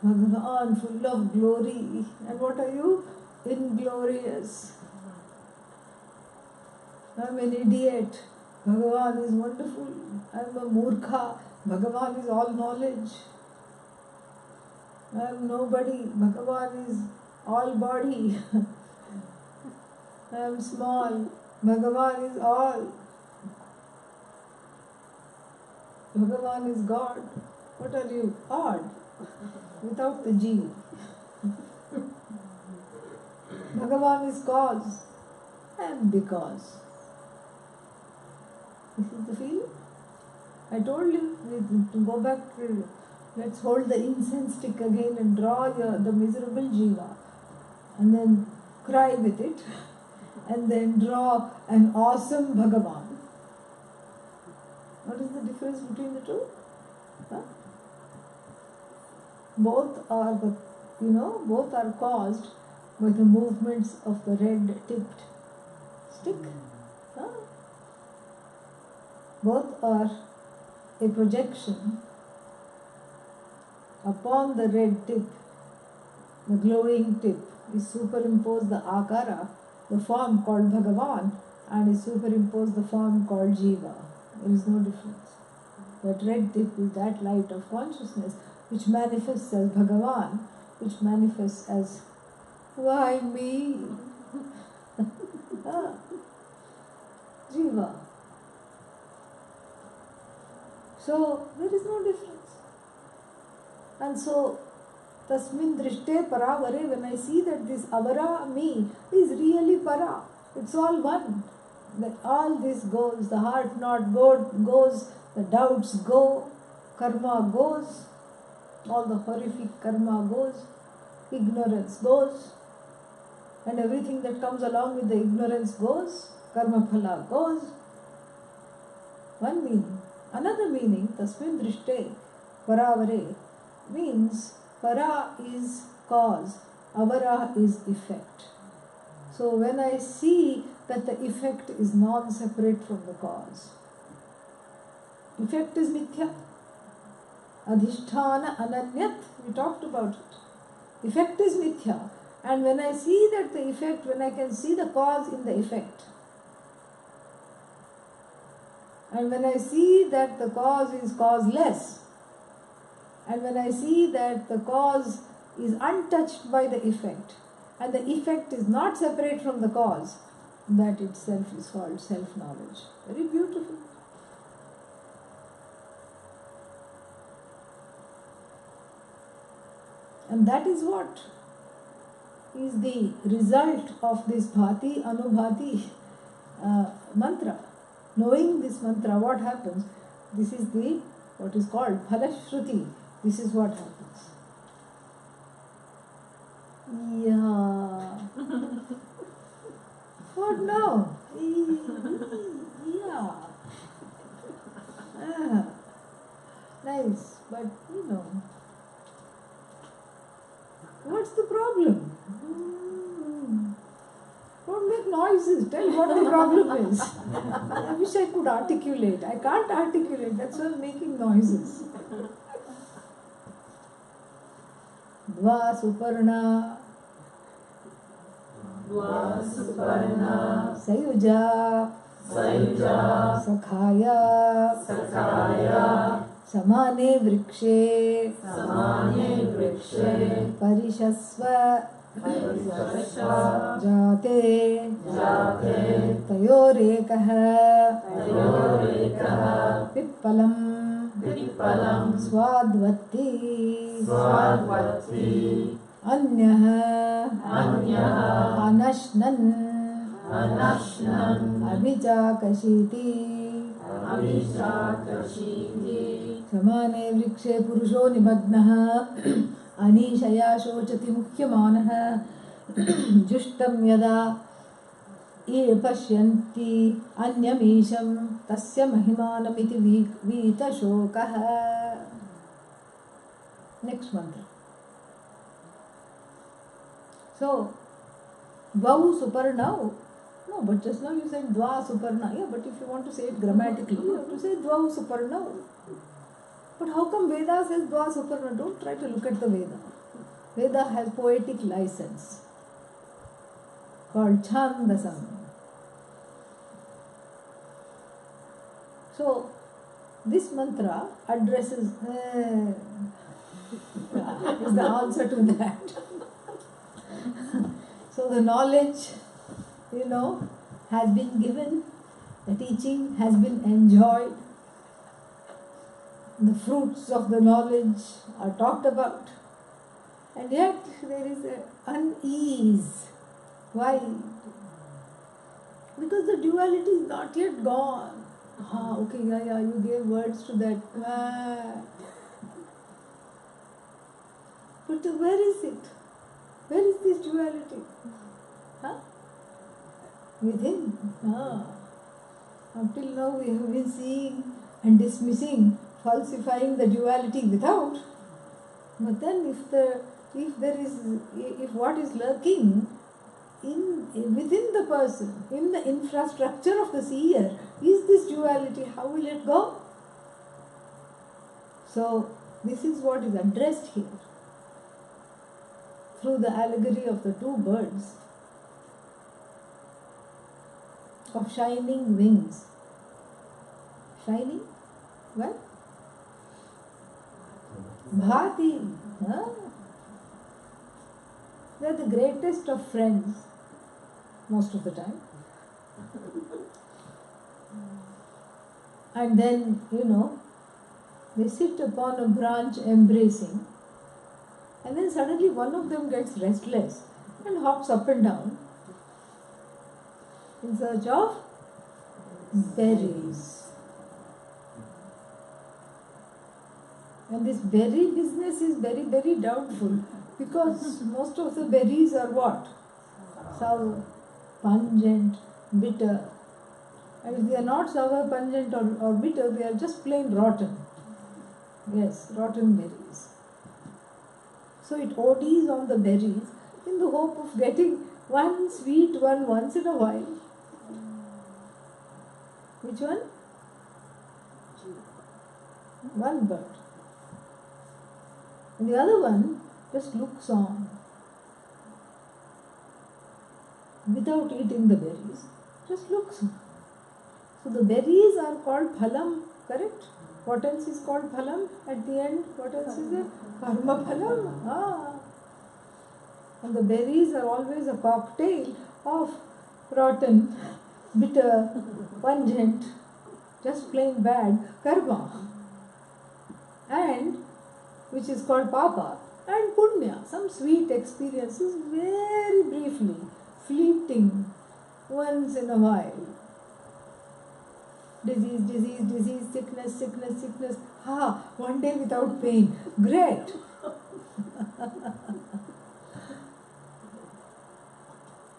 Bhagavan, full of glory. And what are you? Inglorious. I am an idiot. Bhagavan is wonderful. I am a murkha. Bhagavan is all knowledge. I am nobody. Bhagavan is all body. I am small. Bhagavan is all. Bhagavan is God. What are you? Odd. Without the G. Bhagavan is cause. I am because. This is the feeling. I told you to go back to, let's hold the incense stick again and draw the miserable jiva and then cry with it and then draw an awesome Bhagavan. What is the difference between the two? Huh? Both are both are caused by the movements of the red tipped stick. Huh? Both are a projection upon the red tip. The glowing tip is superimposed the akara, the form called Bhagavan, and is superimposed the form called Jiva. There is no difference. That red tip is that light of consciousness which manifests as Bhagavan, which manifests as why me? Jiva. So there is no difference. And so tasmin drishte paravare, when I see that this avara me is really para, it's all one. That all this goes, the heart not goes, the doubts go, karma goes, all the horrific karma goes, ignorance goes, and everything that comes along with the ignorance goes, karma phala goes. One meaning. Another meaning, tasmin drishte paravare, means para is cause, avara is effect. So when I see that the effect is non-separate from the cause, effect is mithya. Adhishthana ananyat, we talked about it. Effect is mithya. And when I see that the effect, when I can see the cause in the effect, and when I see that the cause is causeless, And when I see that the cause is untouched by the effect, and the effect is not separate from the cause, that itself is called self-knowledge. Very beautiful. And that is what is the result of this bhati, anubhati mantra. Knowing this mantra, what happens? This is the what is called phalashruti. This is what happens. Yeah. What now? Yeah. Ah, nice, but what's the problem? Don't make noises. Tell what the problem is. I wish I could articulate. I can't articulate. That's why I'm making noises. Dva suparna. Dva suparna. Sayuja. Sayuja. Sakhaya. Sakhaya. Samane vrikshe. Samane vrikshe. Parishasva. Parishasva. Jate. Jate. Tayorekah. Tayorekah. Pippalam. Pippalam. Swadvati. Swadvati. Anyah. Anyah. Anashnan. Anashnan. Abhichakashiti. Abhichakashiti. Samane vrikshe purusho nibagnah. Anishaya shochati mukhyamanah. Jushtam yada pashyanti anyamisham tasya mahimanamiti vita shokah. Next mantra. So, dvau suparnau. No, but just now you said dva suparna. Yeah, but if you want to say it grammatically, you have to say dvau suparnau. But how come Veda says dva suparna? Don't try to look at the Veda. Veda has poetic license called Chandasam. So, this mantra addresses is the answer to that. So the knowledge, has been given, the teaching has been enjoyed, the fruits of the knowledge are talked about, and yet there is an unease. Why? Because the duality is not yet gone. Okay, you gave words to that. But where is it? Where is this duality? Within. Until now we have been seeing and dismissing, falsifying the duality without. But then if what is lurking within the person, in the infrastructure of the seer, is this duality, how will it go? So this is what is addressed here through the allegory of the two birds of shining wings. Shining? What? Bhati. They are the greatest of friends most of the time. And then, they sit upon a branch embracing, and then suddenly one of them gets restless and hops up and down in search of berries. And this berry business is very, very doubtful, because most of the berries are what? Sour, pungent, bitter. And if they are not sour, pungent or bitter, they are just plain rotten. Yes, rotten berries. So it ODs on the berries in the hope of getting one sweet one once in a while. Which one? One bird. And the other one just looks on without eating the berries, just looks on. So the berries are called phalam, correct? What else is called phalam at the end? What else is there? Karma phalam. And the berries are always a cocktail of rotten, bitter, pungent, just plain bad karma. And which is called papa, and punya, some sweet experiences, very briefly, fleeting, once in a while. Disease, sickness. One day without pain. Great.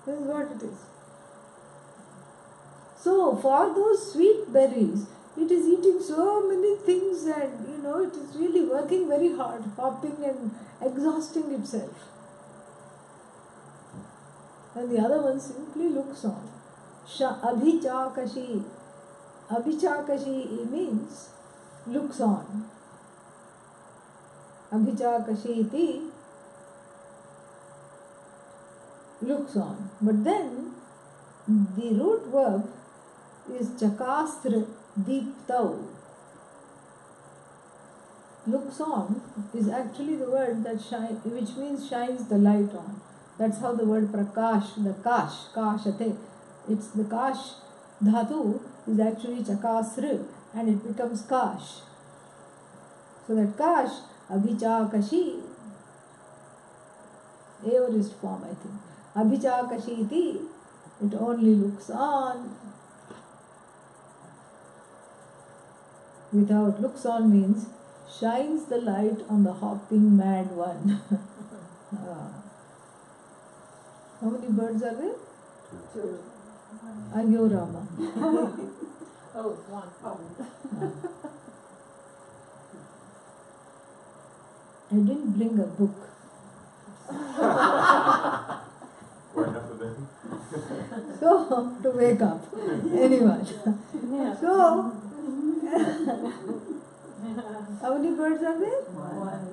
This is what it is. So, for those sweet berries, it is eating so many things and it is really working very hard, hopping and exhausting itself. And the other one simply looks on. Abhichakashi. Abhichakashi means looks on. Abhichakashi iti looks on. But then the root verb is chakastra deeptau. Looks on is actually the word that which means shines the light on. That's how the word prakash, the kashate, it's the kash dhatu is actually chakasra and it becomes kash. So that kash, abhichakashi, aorist form I think. Abhichakashi iti, it only looks on. Without looks on means shines the light on the hopping mad one. How many birds are there? 2. Ayo Rama. Oh, one. I didn't bring a book. Why enough of them? So, to wake up. Anyone. Yeah. So, how many birds are there? One.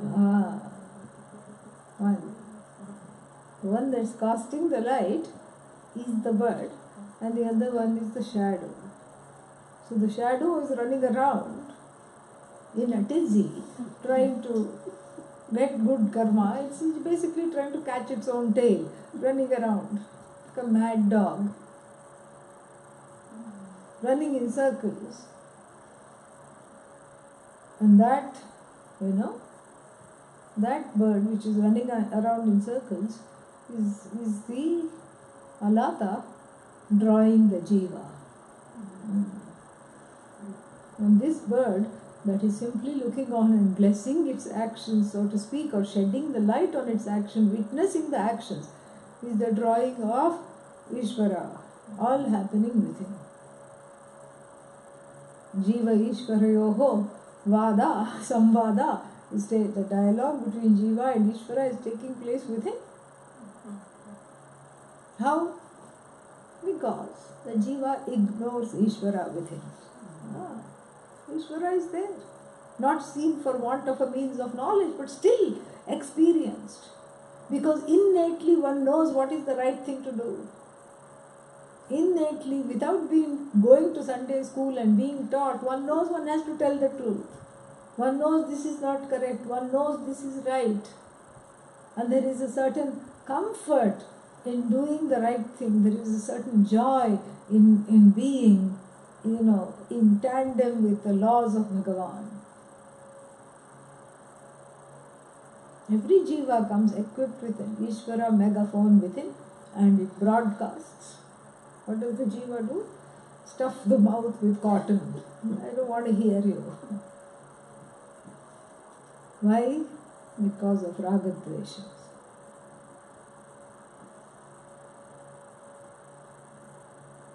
One. The one that's casting the light is the bird and the other one is the shadow. So the shadow is running around in a tizzy trying to get good karma. It's basically trying to catch its own tail, running around like a mad dog, running in circles. And that, that bird which is running around in circles is the alata drawing the jiva. And this bird that is simply looking on and blessing its actions, so to speak, or shedding the light on its action, witnessing the actions, is the drawing of Ishvara, all happening within. Jiva Ishvarayoho Vada, Samvada, is the dialogue between Jiva and Ishvara is taking place within. How? Because the Jiva ignores Ishvara within. Ishvara is there, not seen for want of a means of knowledge, but still experienced. Because innately one knows what is the right thing to do. Innately, without going to Sunday school and being taught, one knows one has to tell the truth. One knows this is not correct. One knows this is right. And there is a certain comfort in doing the right thing. There is a certain joy in being, in tandem with the laws of Bhagavan. Every jiva comes equipped with an Ishvara megaphone within and it broadcasts. What does the jiva do? Stuff the mouth with cotton. I don't want to hear you. Why? Because of ragadveshas.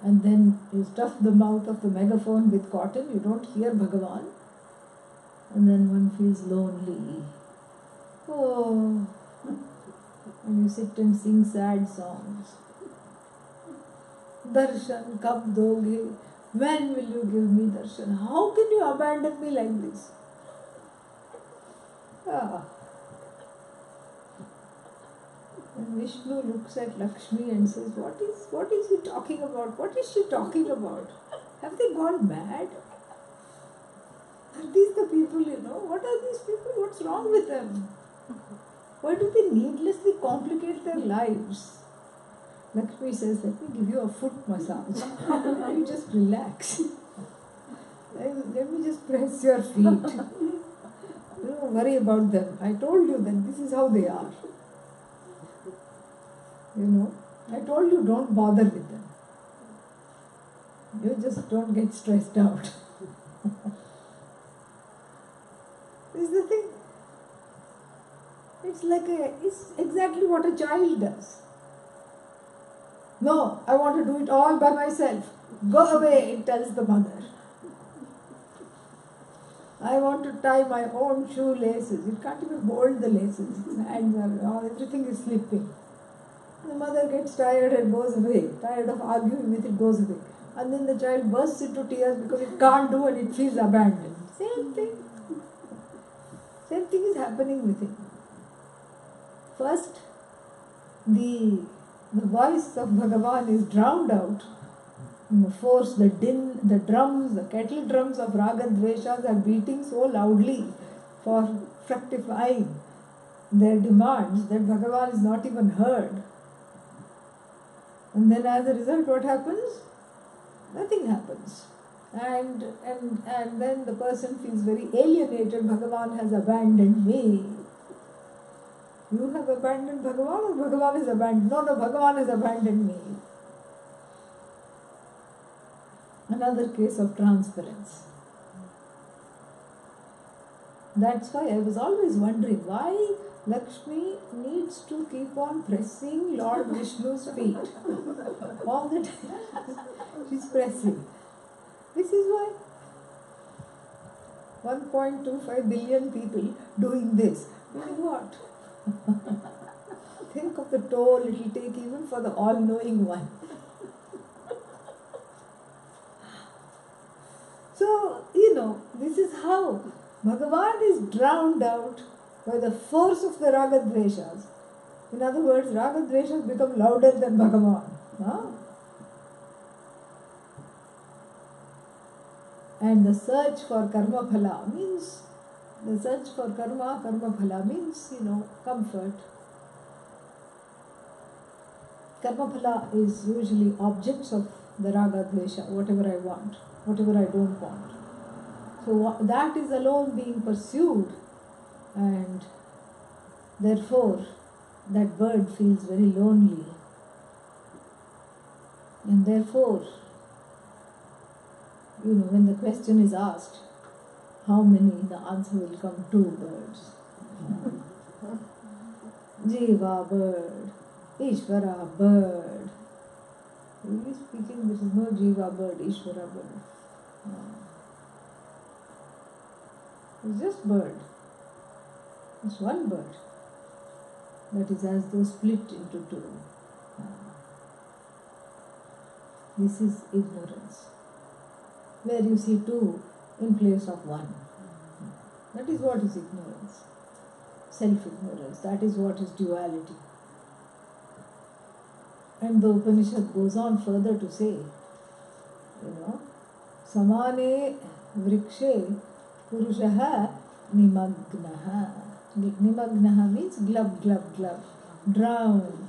And then you stuff the mouth of the megaphone with cotton, you don't hear Bhagavan, and then one feels lonely. Oh, and you sit and sing sad songs. Darshan kab doge? When will you give me darshan? How can you abandon me like this? And Vishnu looks at Lakshmi and says, what is he talking about? What is she talking about? Have they gone mad? these the people, what are these people? What's wrong with them? Why do they needlessly complicate their lives? Lakshmi says, let me give you a foot massage. You just relax. Let me just press your feet. Don't worry about them. I told you that this is how they are. I told you don't bother with them. You just don't get stressed out. This is the thing. It's exactly what a child does. No, I want to do it all by myself. Go away, it tells the mother. I want to tie my own shoelaces. It can't even hold the laces. Its hands are, everything is slipping. The mother gets tired and goes away. Tired of arguing with it, goes away. And then the child bursts into tears because it can't do and it feels abandoned. Same thing. Same thing is happening with him. First, the voice of Bhagavan is drowned out. The force, the din, the drums, the kettle drums of Raga Dveshas are beating so loudly for fructifying their demands that Bhagavan is not even heard. And then as a result, what happens? Nothing happens. And then the person feels very alienated. Bhagavan has abandoned me. You have abandoned Bhagavan or Bhagavan is abandoned? No, Bhagavan has abandoned me. Another case of transference. That's why I was always wondering why Lakshmi needs to keep on pressing Lord Vishnu's feet. All the time she's pressing. This is why 1.25 billion people doing this. Doing what? Think of the toll it will take even for the all-knowing one. So, this is how Bhagavan is drowned out by the force of the Raga Dveshas. In other words, Raga Dveshas become louder than Bhagavan. And the search for karma phala means, karma phala means, comfort. Karma phala is usually objects of the Raga Dvesha, whatever I want, whatever I don't want. So that is alone being pursued, and therefore that bird feels very lonely. And therefore, when the question is asked, how many, the answer will come 2 birds. Jiva bird, Ishvara bird. Really speaking, there is no Jiva bird, Ishvara bird. It's just bird. It's one bird. That is as though split into 2. This is ignorance. Where you see 2 in place of 1. That is what is ignorance. Self-ignorance. That is what is duality. And the Upanishad goes on further to say, Samane vrikshe purushaha nimagnaha. Nimagnaha means glub, glub, glub. Drowned.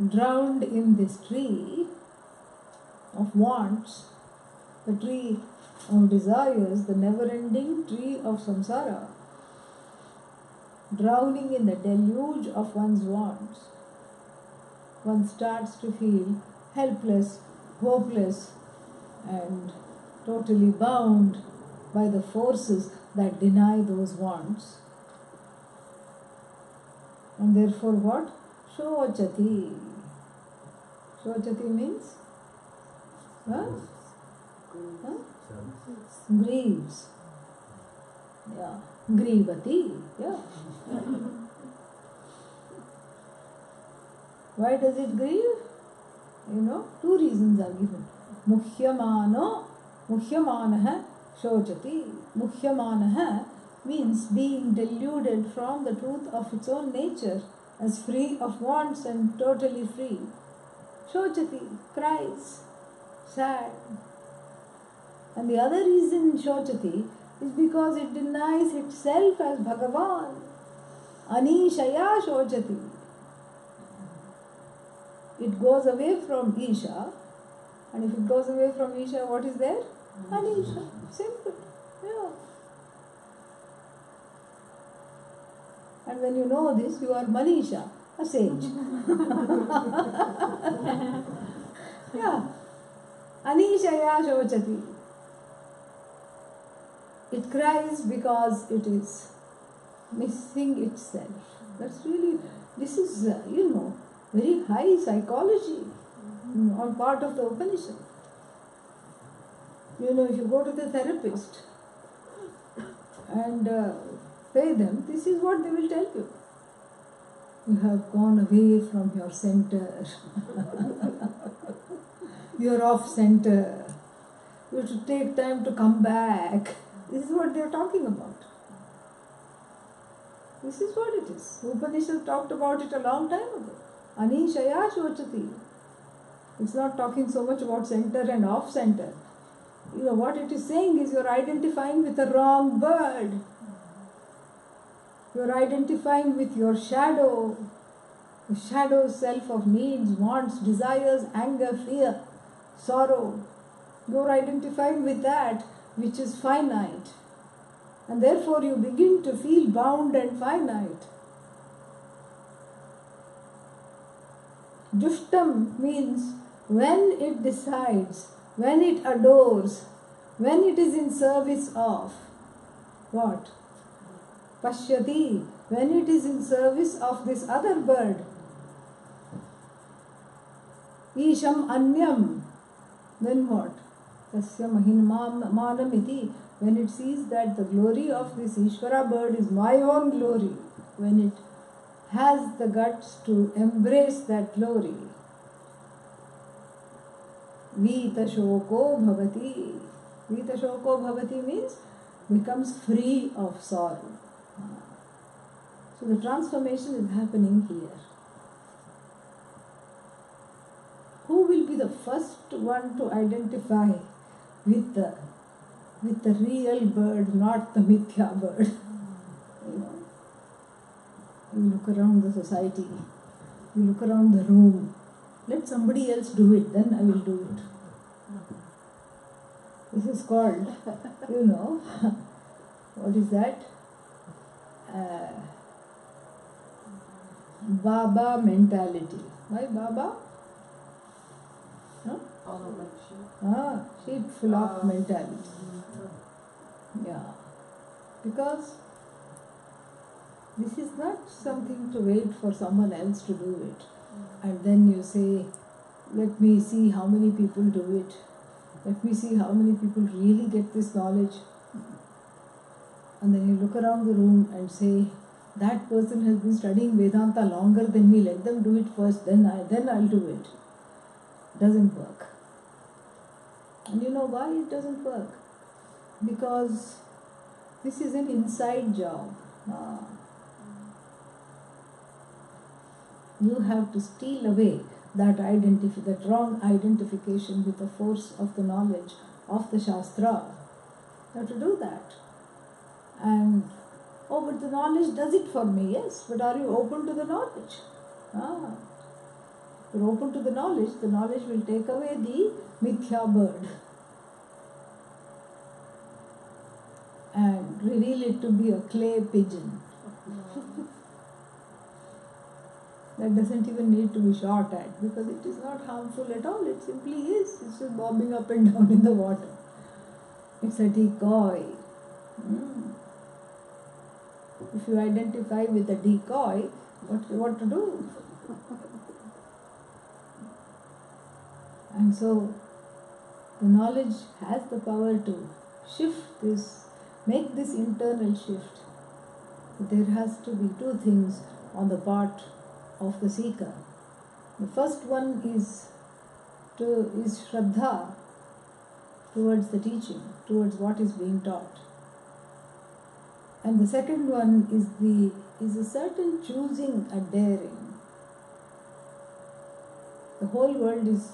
Drowned in this tree of wants, the tree of desires, the never-ending tree of samsara. Drowning in the deluge of one's wants, one starts to feel helpless, hopeless, and totally bound by the forces that deny those wants. And therefore what? Shochati. Shochati means? Grieves. Yeah. Grivati. Yeah. Why does it grieve? 2 reasons are given. Muhyamanaha shochati. Muhyamanaha means being deluded from the truth of its own nature as free of wants and totally free. Shochati, cries, sad. And the other reason Shochati is because it denies itself as Bhagavan. Anishaya Shochati. It goes away from Isha, and if it goes away from Isha, what is there? Anisha. Simple. Yeah. And when you know this, you are Manisha, a sage. Yeah. Anishaya Shochati. It cries because it is missing itself. That's really, this is, very high psychology on part of the Upanishad. If you go to the therapist and pay them, this is what they will tell you. You have gone away from your center. You're off center. You have to take time to come back. This is what they are talking about. This is what it is. Upanishad talked about it a long time ago. Anishaya Shochati. It's not talking so much about center and off center. What it is saying is you're identifying with the wrong bird. You're identifying with your shadow. The shadow self of needs, wants, desires, anger, fear, sorrow. You're identifying with that which is finite. And therefore you begin to feel bound and finite. Jushtam means when it decides, when it adores, when it is in service of what? Pashyati, when it is in service of this other bird. Isham anyam, then what? Tasya mahinmanamiti, when it sees that the glory of this Ishvara bird is my own glory, when it has the guts to embrace that glory. Vita shoko bhavati. Vita shoko bhavati means becomes free of sorrow. So the transformation is happening here. Who will be the first one to identify with the real bird, not the mithya bird? You look around the society, you look around the room, let somebody else do it, then I will do it. This is called, what is that? Baba mentality. Why Baba? Sheep flock mentality. Yeah. Because this is not something to wait for someone else to do it. And then you say, let me see how many people do it. Let me see how many people really get this knowledge. And then you look around the room and say, that person has been studying Vedanta longer than me. Let them do it first, then I'll do it. Doesn't work. And you know why it doesn't work? Because this is an inside job. You have to steal away that wrong identification with the force of the knowledge of the Shastra. You have to do that. And, but the knowledge does it for me, yes, but are you open to the knowledge? If you're open to the knowledge will take away the mithya bird and reveal it to be a clay pigeon. That doesn't even need to be shot at because it is not harmful at all. It simply is. It's just bobbing up and down in the water. It's a decoy. If you identify with a decoy, what to do? And so, the knowledge has the power to shift this, make this internal shift. But there has to be two things on the part of the seeker. The first one is Shraddha towards the teaching, towards what is being taught. And the second one is a certain choosing and daring. The whole world is,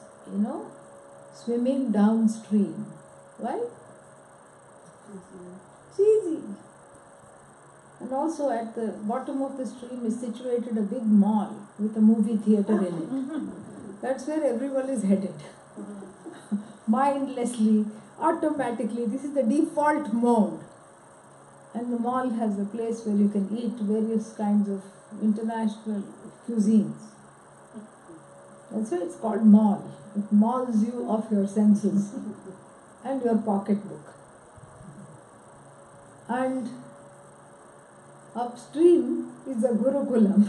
swimming downstream. Why? It's easy. And also at the bottom of the stream is situated a big mall with a movie theatre in it. That's where everyone is headed. Mindlessly, automatically, this is the default mode. And the mall has a place where you can eat various kinds of international cuisines. That's why it's called mall. It malls you of your senses and your pocketbook. And upstream is a Gurukulam.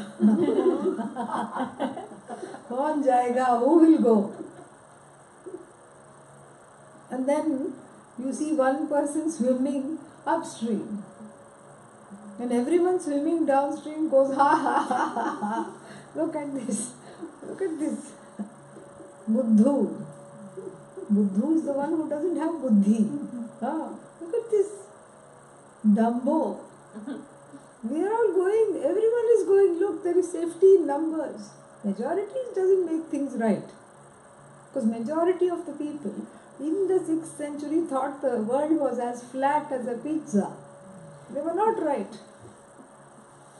Kaun jayega? Who will go? And then you see one person swimming upstream. And everyone swimming downstream goes, ha ha ha ha ha. Look at this. Look at this. Buddhu. Buddhu is the one who doesn't have buddhi. Look at this. Dumbo. We are all going, everyone is going, look, there is safety in numbers. Majority doesn't make things right. Because majority of the people in the 6th century thought the world was as flat as a pizza. They were not right.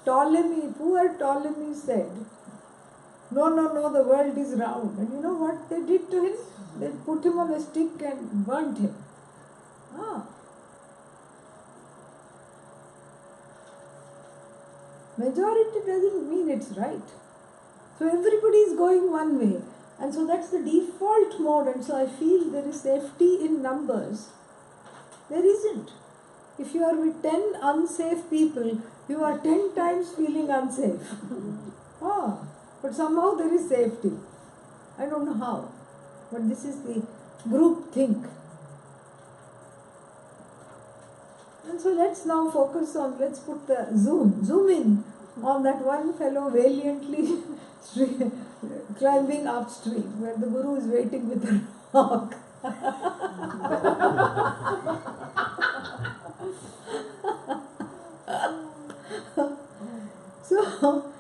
Ptolemy, poor Ptolemy said, no, the world is round. And you know what they did to him? They put him on a stick and burnt him. Majority doesn't mean it's right. So everybody is going one way. And so that's the default mode. And so I feel there is safety in numbers. There isn't. If you are with 10 unsafe people, you are 10 times feeling unsafe. But somehow there is safety. I don't know how. But this is the group think. And so let's now focus on, let's put the zoom in on that one fellow valiantly climbing upstream where the Guru is waiting with a rock. So,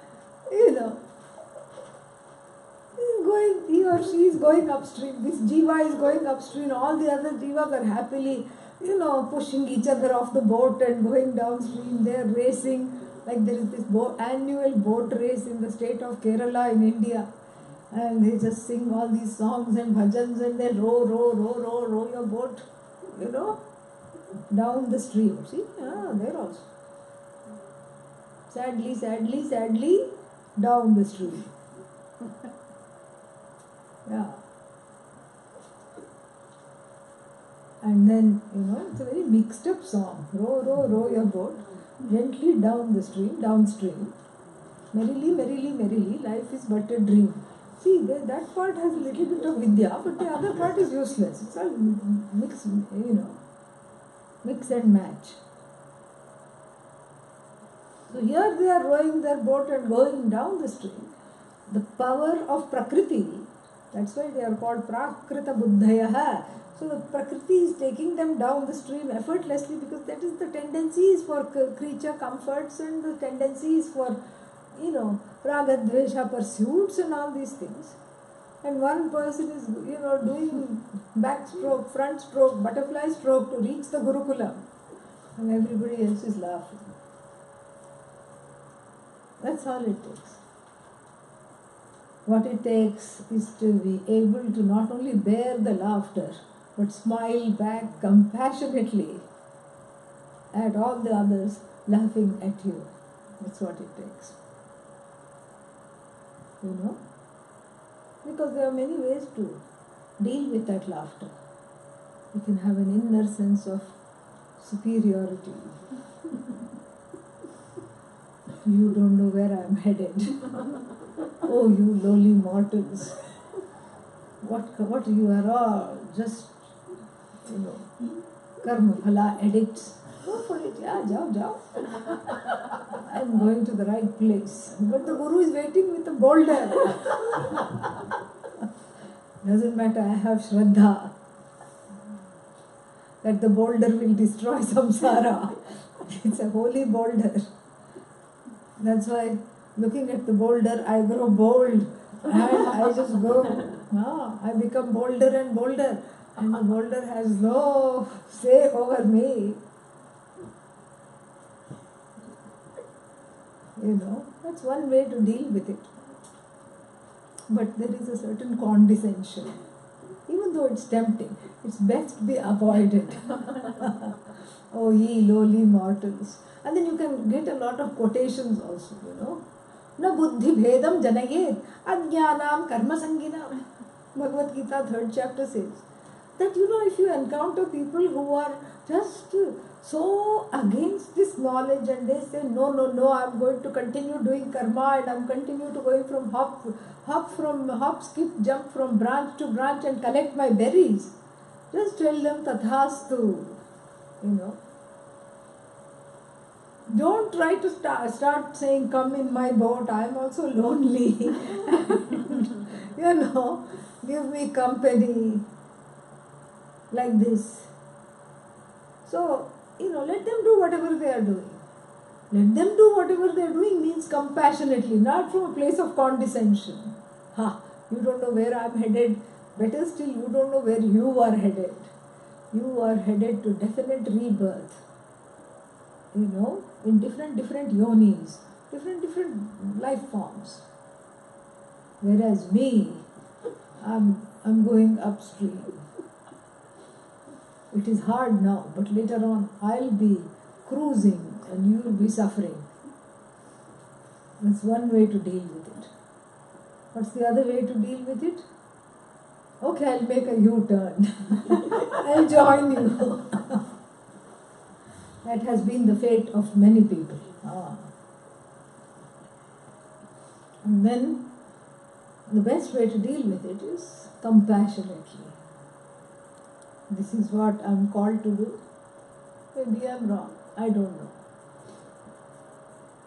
he or she is going upstream, this jiva is going upstream, all the other jivas are happily, pushing each other off the boat and going downstream, they are racing, like there is this annual boat race in the state of Kerala in India, and they just sing all these songs and bhajans and they row your boat, down the stream. See, there also. Sadly, down the stream. Yeah. And then, it's a very mixed up song. Row your boat gently down the stream, downstream. Merrily, life is but a dream. See, that part has a little bit of vidya, but the other part is useless. It's all mix and match. So here they are rowing their boat and going down the stream. The power of Prakriti, that's why they are called Prakrita Buddhayaha. So the Prakriti is taking them down the stream effortlessly because that is the tendency is for creature comforts and the tendency is for, Raga Dvesha pursuits and all these things. And one person is, doing backstroke, front stroke, butterfly stroke to reach the Gurukulam. And everybody else is laughing. That's all it takes. What it takes is to be able to not only bear the laughter, but smile back compassionately at all the others laughing at you. That's what it takes. Because there are many ways to deal with that laughter. You can have an inner sense of superiority. You don't know where I am headed. Oh, you lowly mortals. What you are all just, karma phala addicts. Go for it, jao. I am going to the right place. But the Guru is waiting with a boulder. Doesn't matter, I have Shraddha. That the boulder will destroy samsara. It's a holy boulder. That's why looking at the boulder, I grow bold. And I just go, I become bolder and bolder. And the boulder has no say over me. That's one way to deal with it. But there is a certain condescension. Even though it's tempting, it's best be avoided. Oh, ye lowly mortals. And then you can get a lot of quotations also. Na buddhi bhedam janayet ajnanam karma sanginam. Bhagavad Gita 3rd chapter says that if you encounter people who are just so against this knowledge and they say no, I'm going to continue doing karma and I'm continue to going from hop, skip, jump from branch to branch and collect my berries. Just tell them tathastu. Don't try to start saying, come in my boat, I am also lonely. Give me company. Like this. So, let them do whatever they are doing. Let them do whatever they are doing means compassionately, not from a place of condescension. You don't know where I am headed. Better still, you don't know where you are headed. You are headed to definite rebirth. In different yonis, different life forms. Whereas me, I'm going upstream. It is hard now, but later on I'll be cruising and you will be suffering. That's one way to deal with it. What's the other way to deal with it? Okay, I'll make a U-turn. I'll join you. That has been the fate of many people. And then the best way to deal with it is compassionately. This is what I'm called to do. Maybe I'm wrong. I don't know.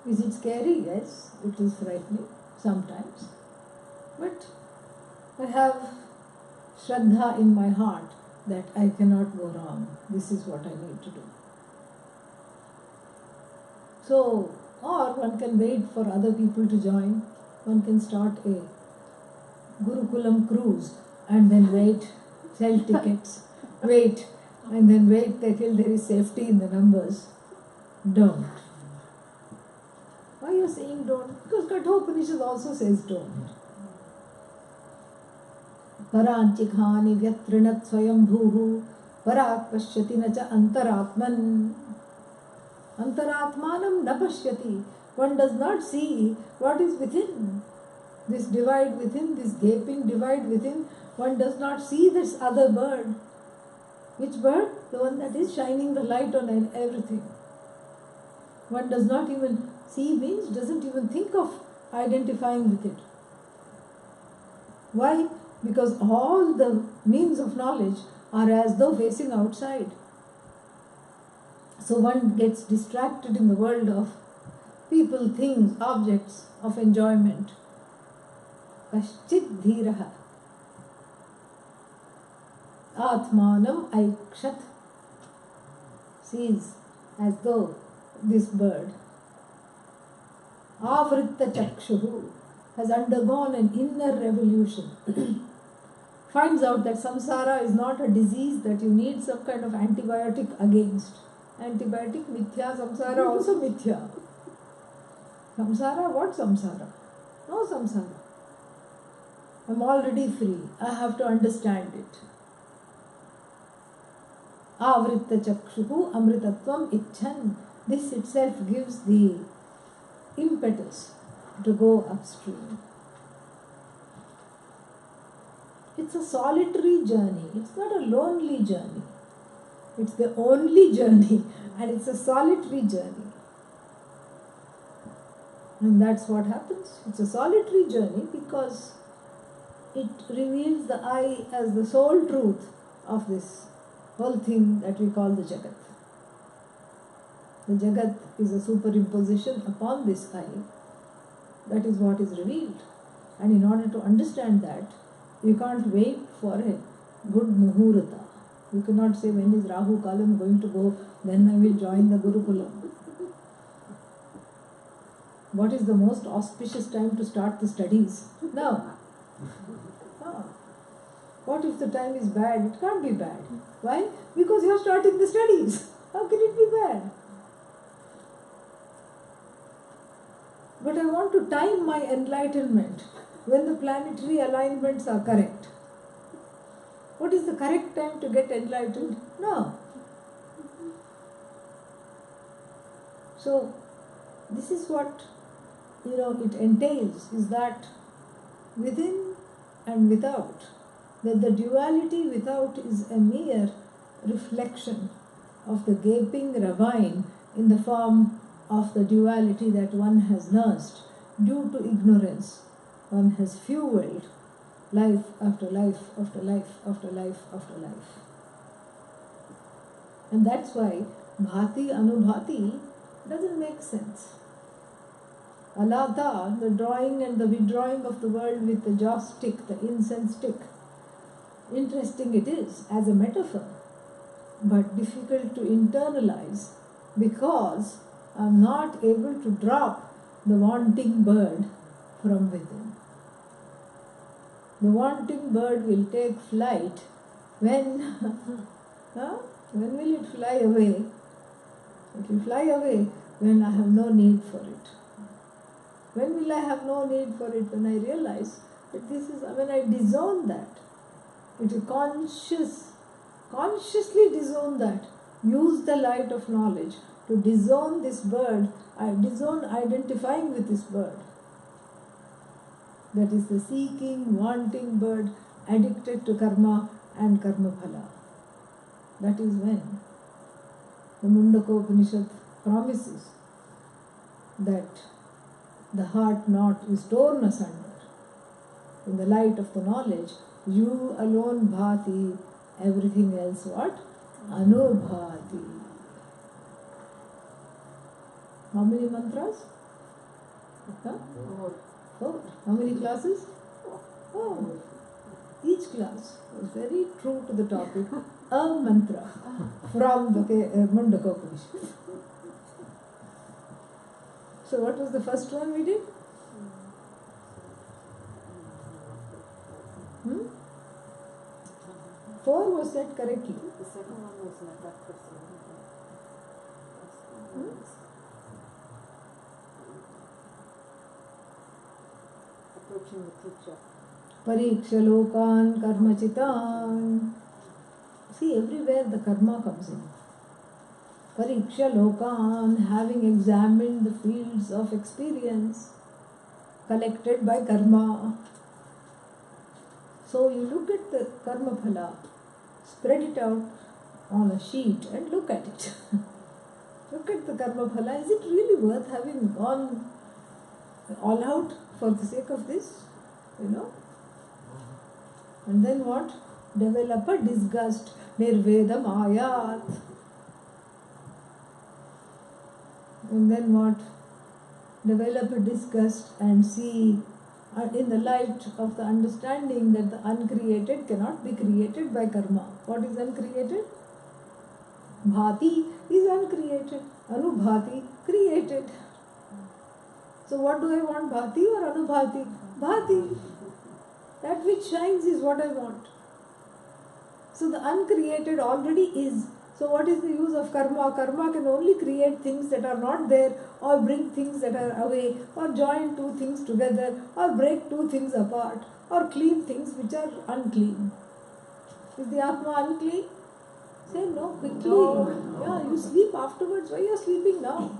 Is it scary? Yes, it is frightening sometimes. But I have Shraddha in my heart that I cannot go wrong. This is what I need to do. So, or one can wait for other people to join. One can start a Gurukulam cruise and then wait, sell tickets, wait, and then wait till there is safety in the numbers. Don't. Why are you saying don't? Because Kathopanishad also says don't. Paranchikhani vyatrinat swayambhuhu parak pashyati na cha antaratman. Antaratmanam na pashyati. One does not see what is within. This divide within, this gaping divide within, one does not see this other bird. Which bird? The one that is shining the light on everything. One does not even see means doesn't even think of identifying with it. Why? Because all the means of knowledge are as though facing outside. So one gets distracted in the world of people, things, objects of enjoyment. Paschit dhiraha atmanam aikshat sees as though this bird avritta chakshuhu has undergone an inner revolution. Finds out that samsara is not a disease that you need some kind of antibiotic against. Antibiotic mithya, samsara also mithya. Samsara, what samsara? No samsara. I'm already free. I have to understand it. Avritta chakshuhu amritatvam icchan. This itself gives the impetus to go upstream. It's a solitary journey. It's not a lonely journey. It's the only journey and it's a solitary journey. And that's what happens. It's a solitary journey because it reveals the I as the sole truth of this whole thing that we call the Jagat. The Jagat is a superimposition upon this I. That is what is revealed. And in order to understand that, you can't wait for a good muhurata. You cannot say, when is Rahu Kalam going to go, then I will join the Gurukulam. What is the most auspicious time to start the studies? Now. What if the time is bad? It can't be bad. Why? Because you are starting the studies. How can it be bad? But I want to time my enlightenment when the planetary alignments are correct. What is the correct time to get enlightened? No. So, this is what it entails, is that within and without, that the duality without is a mere reflection of the gaping ravine in the form of the duality that one has nursed due to ignorance. One has fueled life after life after life after life after life. And that's why bhati anubhati doesn't make sense. Alata, the drawing and the withdrawing of the world with the joss stick, the incense stick. Interesting it is as a metaphor, but difficult to internalize because I'm not able to drop the wanting bird from within. The wanting bird will take flight when, when will it fly away? It will fly away when I have no need for it. When will I have no need for it? When I realize that this is, when I disown that, it is consciously disown that, use the light of knowledge to disown this bird, I disown identifying with this bird. That is the seeking, wanting bird, addicted to karma and karma phala. That is when the Mundakopanishad promises that the heart knot is torn asunder. In the light of the knowledge, you alone bhati, everything else what? Anubhati. How many mantras? Huh? 4. How many classes? 4. Each class was very true to the topic, a mantra from the Mundakopanishad. So what was the first one we did? 4 was said correctly. The second one was not that person. Approaching the teacher. Pariksha lokan karmachitan. See, everywhere the karma comes in. Pariksha lokan, having examined the fields of experience collected by karma. So you look at the karma phala, spread it out on a sheet and look at it. Look at the karma phala. Is it really worth having gone all out for the sake of this? And then what? Develop a disgust. Nirvedam ayat. And then what? Develop a disgust and see in the light of the understanding that the uncreated cannot be created by karma. What is uncreated? Bhati is uncreated. Anubhati, created. So what do I want? Bhati or Anubhati? Bhati. That which shines is what I want. So the uncreated already is. So what is the use of karma? Karma can only create things that are not there, or bring things that are away, or join two things together, or break two things apart, or clean things which are unclean. Is the Atma unclean? Say no quickly. No. Yeah, you sleep afterwards. Why are you sleeping now?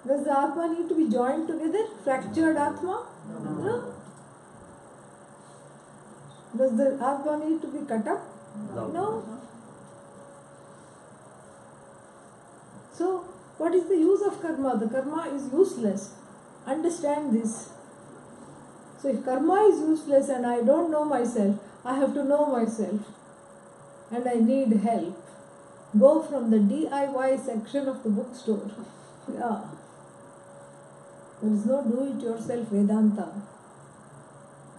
Does the Atma need to be joined together? Fractured Atma? No. Does the Atma need to be cut up? No. So, what is the use of karma? The karma is useless. Understand this. So, if karma is useless and I don't know myself, I have to know myself. And I need help. Go from the DIY section of the bookstore. Yeah. There is no do-it-yourself Vedanta.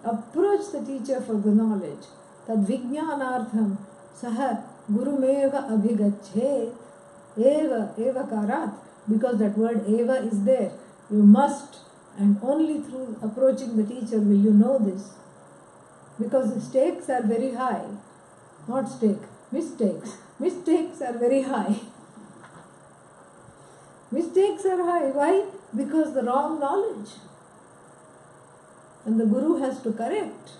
Approach the teacher for the knowledge. Tad vijnanartham saha gurumeva abhigachet eva karat. Because that word eva is there. You must, and only through approaching the teacher will you know this. Because the stakes are very high. Not stake, mistakes. Mistakes are very high. Mistakes are high. Why? Because the wrong knowledge. And the Guru has to correct.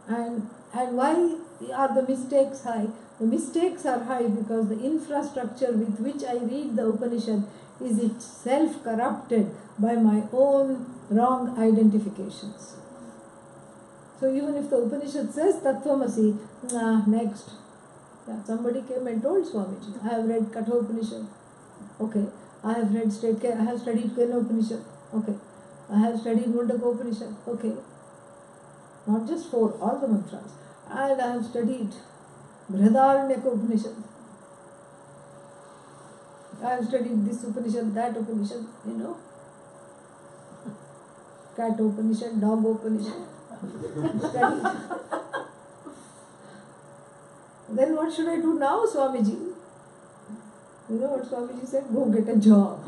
And why are the mistakes high? The mistakes are high because the infrastructure with which I read the Upanishad is itself corrupted by my own wrong identifications. So even if the Upanishad says Tattvamasi, next. Yeah, somebody came and told Swamiji, I have read Kathopanishad. Okay. I have studied Kenopanishad. Okay. I have studied Mundakopanishad. Okay. Not just 4, all the mantras. And I have studied Upanishad. I have studied this Upanishad, that Upanishad, Cat Upanishad, Dog Upanishad. Studied. Then what should I do now, Swamiji? You know what Swamiji said? Go get a job.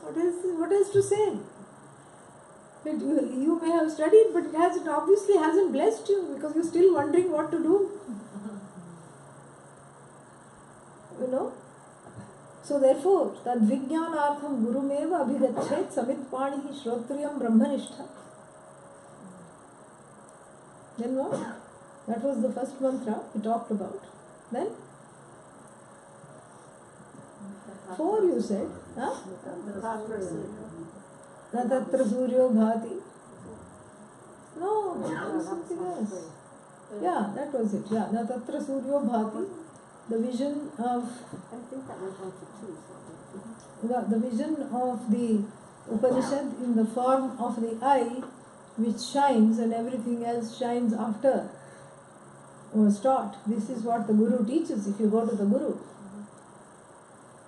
What else to say? That you may have studied, but it obviously hasn't blessed you because you're still wondering what to do. So therefore, tad vijnanartham gurumeva abhigachet samitpanihi shrotriyam brahmanishta. Then what? That was the first mantra we talked about. Then 4 you said. Huh? Na tatra suryo bhati. No, that was something else. Yeah, that was it. Yeah, na tatra suryo bhati. The vision of, I think that was one for 2. the vision of the Upanishad in the form of the eye which shines and everything else shines after was taught. This is what the Guru teaches if you go to the Guru.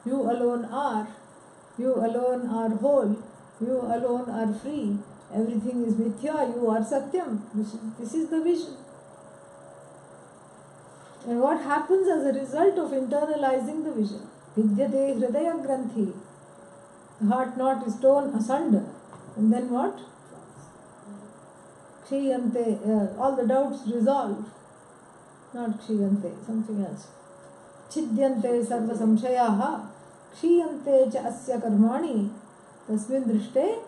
You alone are whole, you alone are free, everything is mithya, you are satyam. This is the vision. And what happens as a result of internalizing the vision? Vidyate hridaya granthi. The heart knot is torn asunder. And then what? Kshiyante, all the doubts resolve. Not kshiyante, something else. Chidyante sarva samshayaha. Kshiyante cha asya karmani. Tasmin drishte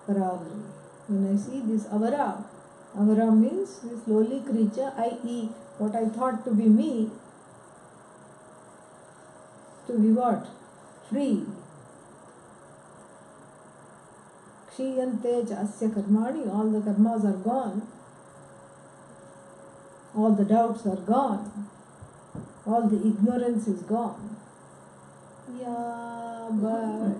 paravri. When I see this avara means this lowly creature, i.e., what I thought to be me, to be what? Free. Kshiyante cha asya karmani, all the karmas are gone, all the doubts are gone, all the ignorance is gone. Yeah, but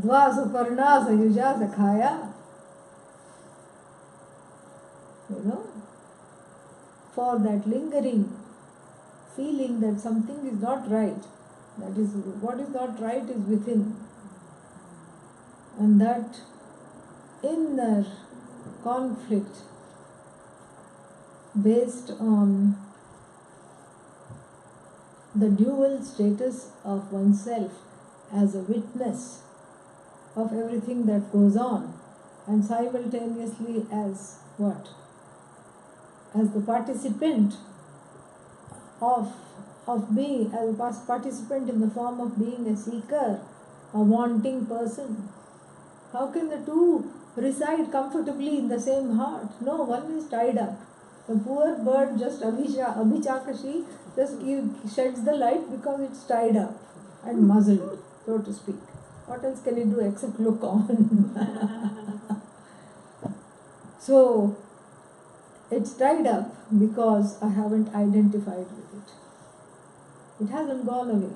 Dvasa parnasa yujasa khaya. For that lingering feeling that something is not right, that is, what is not right is within. And that inner conflict based on the dual status of oneself as a witness of everything that goes on and simultaneously as what? As the participant of being, as a participant in the form of being a seeker, a wanting person. How can the two reside comfortably in the same heart? No, one is tied up. The poor bird just abhichakashi just sheds the light because it's tied up and muzzled, so to speak. What else can it do except look on? So, it's tied up because I haven't identified with it. It hasn't gone away.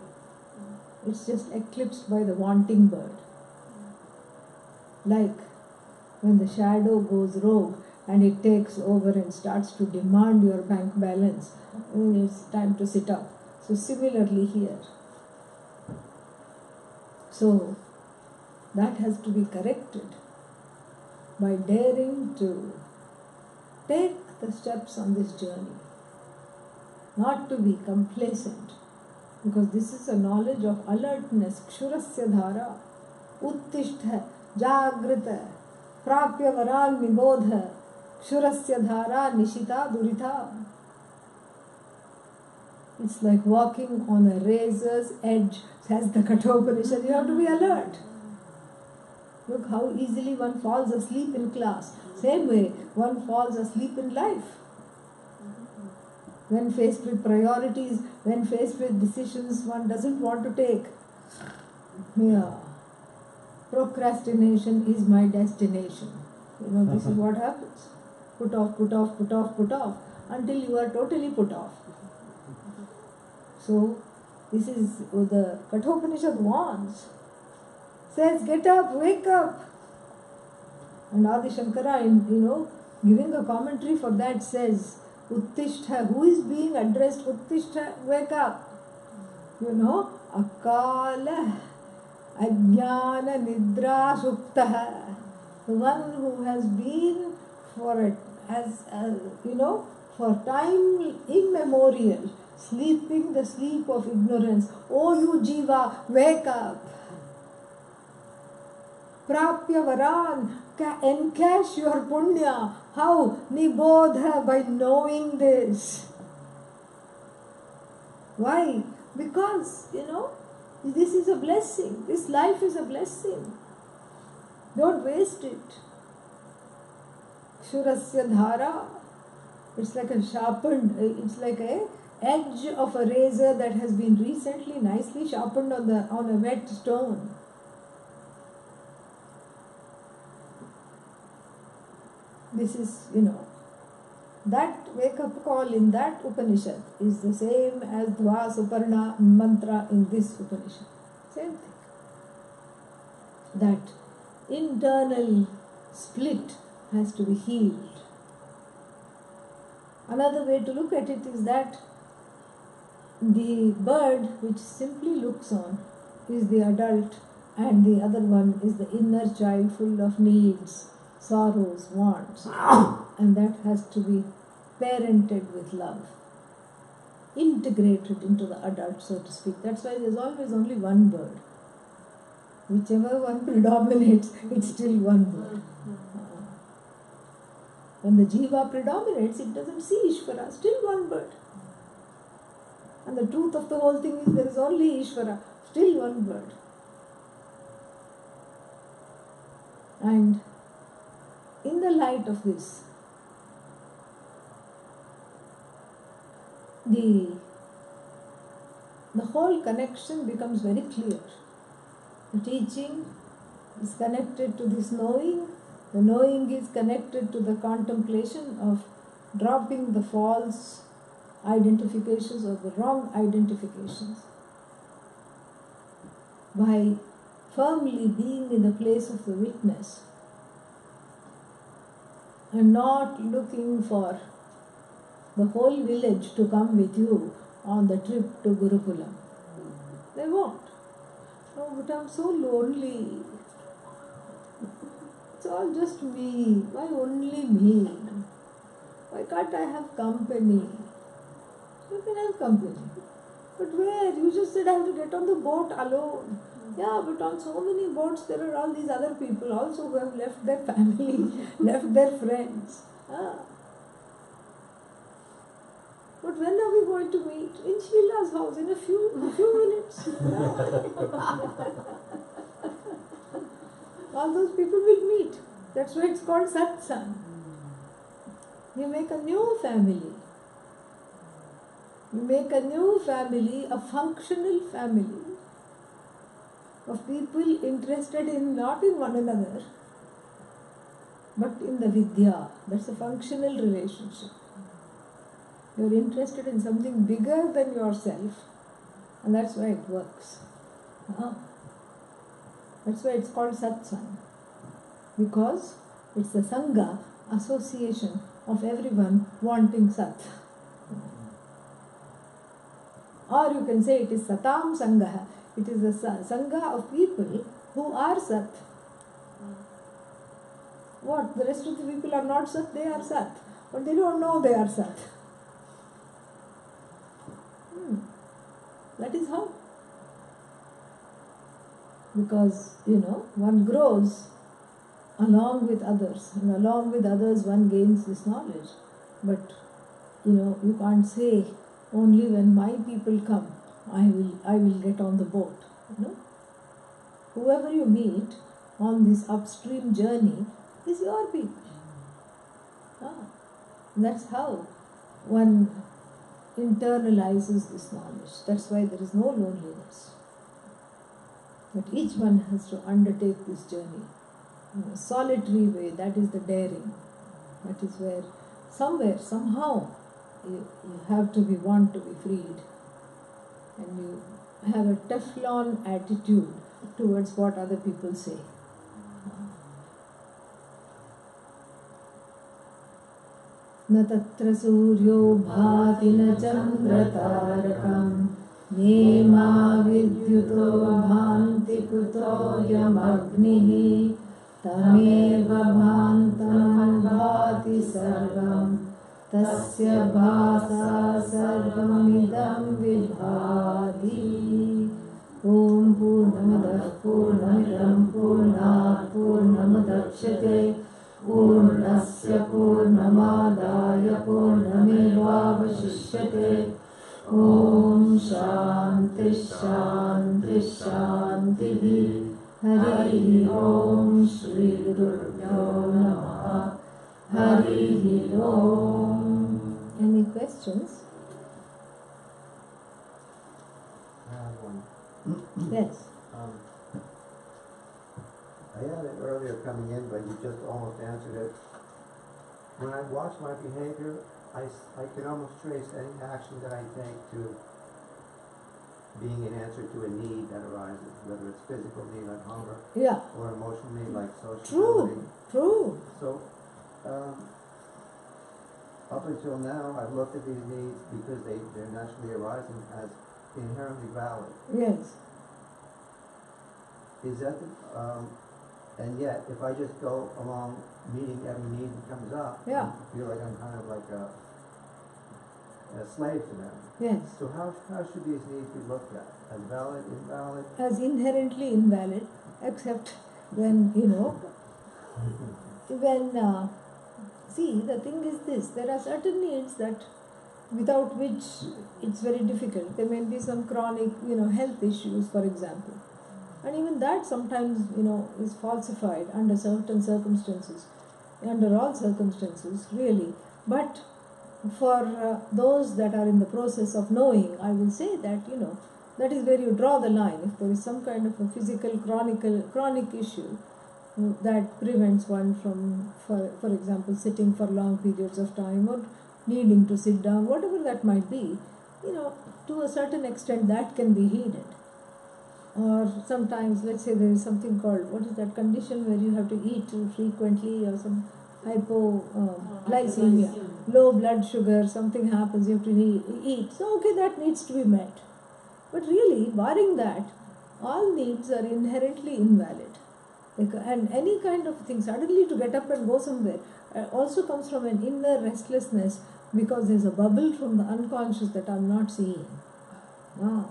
It's just eclipsed by the wanting bird. Like when the shadow goes rogue and it takes over and starts to demand your bank balance, it's time to sit up. So similarly here. So that has to be corrected by daring to take the steps on this journey. Not to be complacent, because this is a knowledge of alertness. Kshurasya dhara, uttishtha, jagrita, prapya varan nibodha, kshurasya dhara, nishita, durita. It's like walking on a razor's edge, says the Kathopanishad. You have to be alert. Look how easily one falls asleep in class. Same way, one falls asleep in life. When faced with priorities, when faced with decisions one doesn't want to take. Yeah. Procrastination is my destination. This is what happens. Put off, put off, put off, put off, until you are totally put off. So, this is the Kathopanishad warns. Says, get up, wake up. And Adi Shankara, giving a commentary for that says, Uttishta, who is being addressed? Uttishta, wake up. Akala, Ajnana, Nidra, Suptaha. The one who has been for time immemorial, sleeping the sleep of ignorance. Oh, you Jiva, wake up. Prapya Varan, encash your punya. How? Nibodha, by knowing this. Why? Because, this is a blessing. This life is a blessing. Don't waste it. Shurasya dhara. It's like it's like a edge of a razor that has been recently nicely sharpened on a wet stone. This is, that wake-up call in that Upanishad is the same as Dva Suparna mantra in this Upanishad. Same thing. That internal split has to be healed. Another way to look at it is that the bird which simply looks on is the adult, and the other one is the inner child full of needs, sorrows, wants, and that has to be parented with love, integrated into the adult, so to speak. That's why there's always only one bird. Whichever one predominates, it's still one bird. When the jiva predominates, it doesn't see Ishvara, still one bird. And the truth of the whole thing is there is only Ishvara, still one bird. And in the light of this, the whole connection becomes very clear. The teaching is connected to this knowing. The knowing is connected to the contemplation of dropping the false identifications or the wrong identifications. By firmly being in the place of the witness and not looking for the whole village to come with you on the trip to Gurukulam. They won't. Oh, but I'm so lonely. It's all just me. Why only me? Why can't I have company? You can have company. But where? You just said I have to get on the boat alone. Yeah, but on so many boats there are all these other people also who have left their family, left their friends. But when are we going to meet? In Sheila's house in a few minutes. All those people will meet. That's why it's called satsang. You make a new family. You make a new family, a functional family of people interested in not in one another, but in the vidya. That's a functional relationship. You're interested in something bigger than yourself, and that's why it works. That's why it's called satsang. Because it's the sangha, association of everyone wanting sat. Or you can say it is satam sangha. It is the sangha of people who are sat. What? The rest of the people are not sat, they are sat. But they don't know they are sat. That is how. Because, one grows along with others, and along with others one gains this knowledge. But, you can't say Only when my people come, I will get on the boat. You know, whoever you meet on this upstream journey is your people. Ah, that's how one internalizes this knowledge. That's why there is no loneliness. But each one has to undertake this journey in a solitary way. That is the daring. That is where somewhere, somehow, you have to want to be freed. And you have a Teflon attitude towards what other people say. न तत्र सूर्यो भाति न चन्द्रतारकम् नेमा विद्युतो भान्ति कुतोऽयमग्निः तमेव भान्तमन्भाति सर्वं तस्य भासा सर्वमिदं विभाति ॐ पूर्णमदः पूर्णमिदं पूर्णात् पूर्णमुदच्यते पूर्णस्य पूर्णमादाय पूर्णमेवावशिष्यते ॐ शान्ति शान्ति शान्तिः हरिः ॐ श्रीगुरुभ्यो नमः हरिः ॐ. Any questions? I have one. Yes. I had it earlier coming in, but you just almost answered it. When I watch my behavior, I can almost trace any action that I take to being an answer to a need that arises, whether it's physical need like hunger Yeah. or emotional need like sociability. True. So, up until now, I've looked at these needs because they're naturally arising as inherently valid. Yes. Is that the, and yet, if I just go along meeting every need that comes up, Yeah. I feel like I'm kind of like a slave to them. Yes. So how should these needs be looked at? As valid, invalid? As inherently invalid, except when, see, the thing is this, there are certain needs that without which it's very difficult. There may be some chronic, health issues, for example. And even that sometimes, is falsified under certain circumstances, under all circumstances, really. But for those that are in the process of knowing, I will say that, that is where you draw the line. If there is some kind of a physical, chronic issue that prevents one from, for example, sitting for long periods of time or needing to sit down, whatever that might be, to a certain extent that can be heeded. Or sometimes, let's say there is something called, what is that condition where you have to eat frequently, or some hypoglycemia, low blood sugar, something happens, you have to eat. So, okay, that needs to be met. But really, barring that, all needs are inherently invalid. And any kind of thing, suddenly to get up and go somewhere, also comes from an inner restlessness because there's a bubble from the unconscious that I'm not seeing. Wow.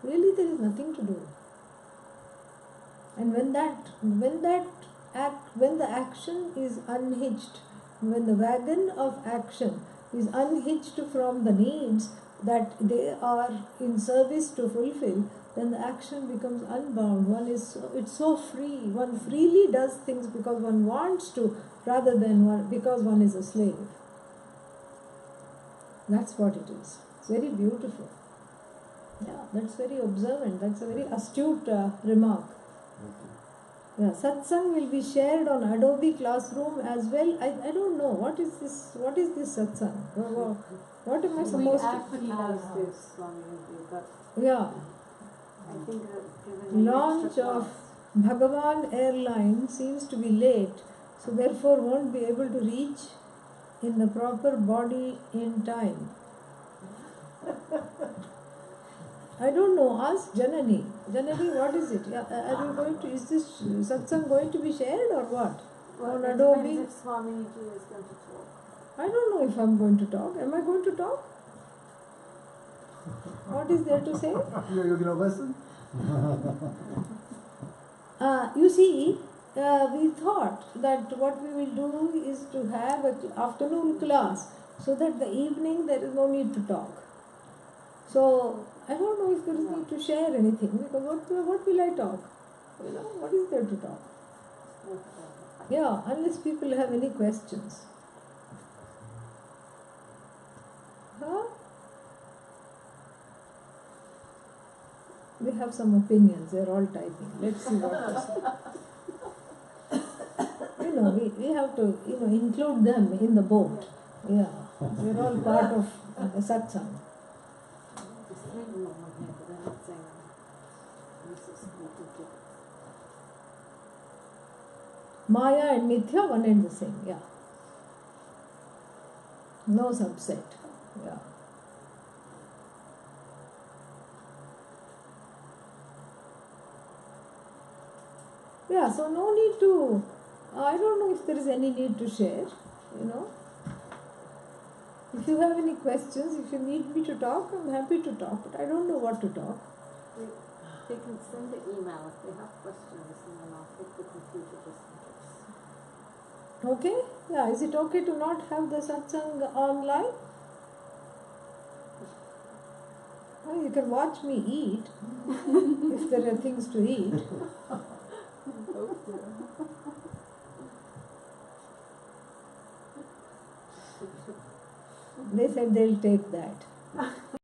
Really, there is nothing to do. And when the action is unhitched, when the wagon of action is unhitched from the needs that they are in service to fulfill, then the action becomes unbound. It's so free. One freely does things because one wants to, rather than because one is a slave. That's what it is. It's very beautiful. Yeah, that's very observant. That's a very astute remark. Yeah, satsang will be shared on Adobe Classroom as well. I don't know what is this satsang. What am I supposed to? Advertise this Swamini, but Yeah, I think that given the launch extra of class, Bhagavan Airline seems to be late, so therefore won't be able to reach in the proper body in time. I don't know. Ask Janani. Janani, what is it? Are you going to? Is this satsang going to be shared or what? well, On it Adobe? depends if Swamini is going to talk. I don't know if I'm going to talk. Am I going to talk? What is there to say? You're going to listen? You see, we thought that what we will do is to have an afternoon class so that the evening there is no need to talk. So I don't know if there is need to share anything, because what will I talk? You know, what is there to talk? Yeah, unless people have any questions. Huh? We have some opinions, they're all typing. Let's see what they say. We have to, include them in the boat. Yeah, we're all part of the satsang. Maya and Mithya, one and the same, yeah. No subset, yeah. Yeah, so no need to, I don't know if there is any need to share, If you have any questions, if you need me to talk, I'm happy to talk, but I don't know what to talk. They can send an email if they have questions, and then I'll take the computer just in case. Okay? Yeah, is it okay to not have the satsang online? Oh, you can watch me eat, if there are things to eat. They said they'll take that.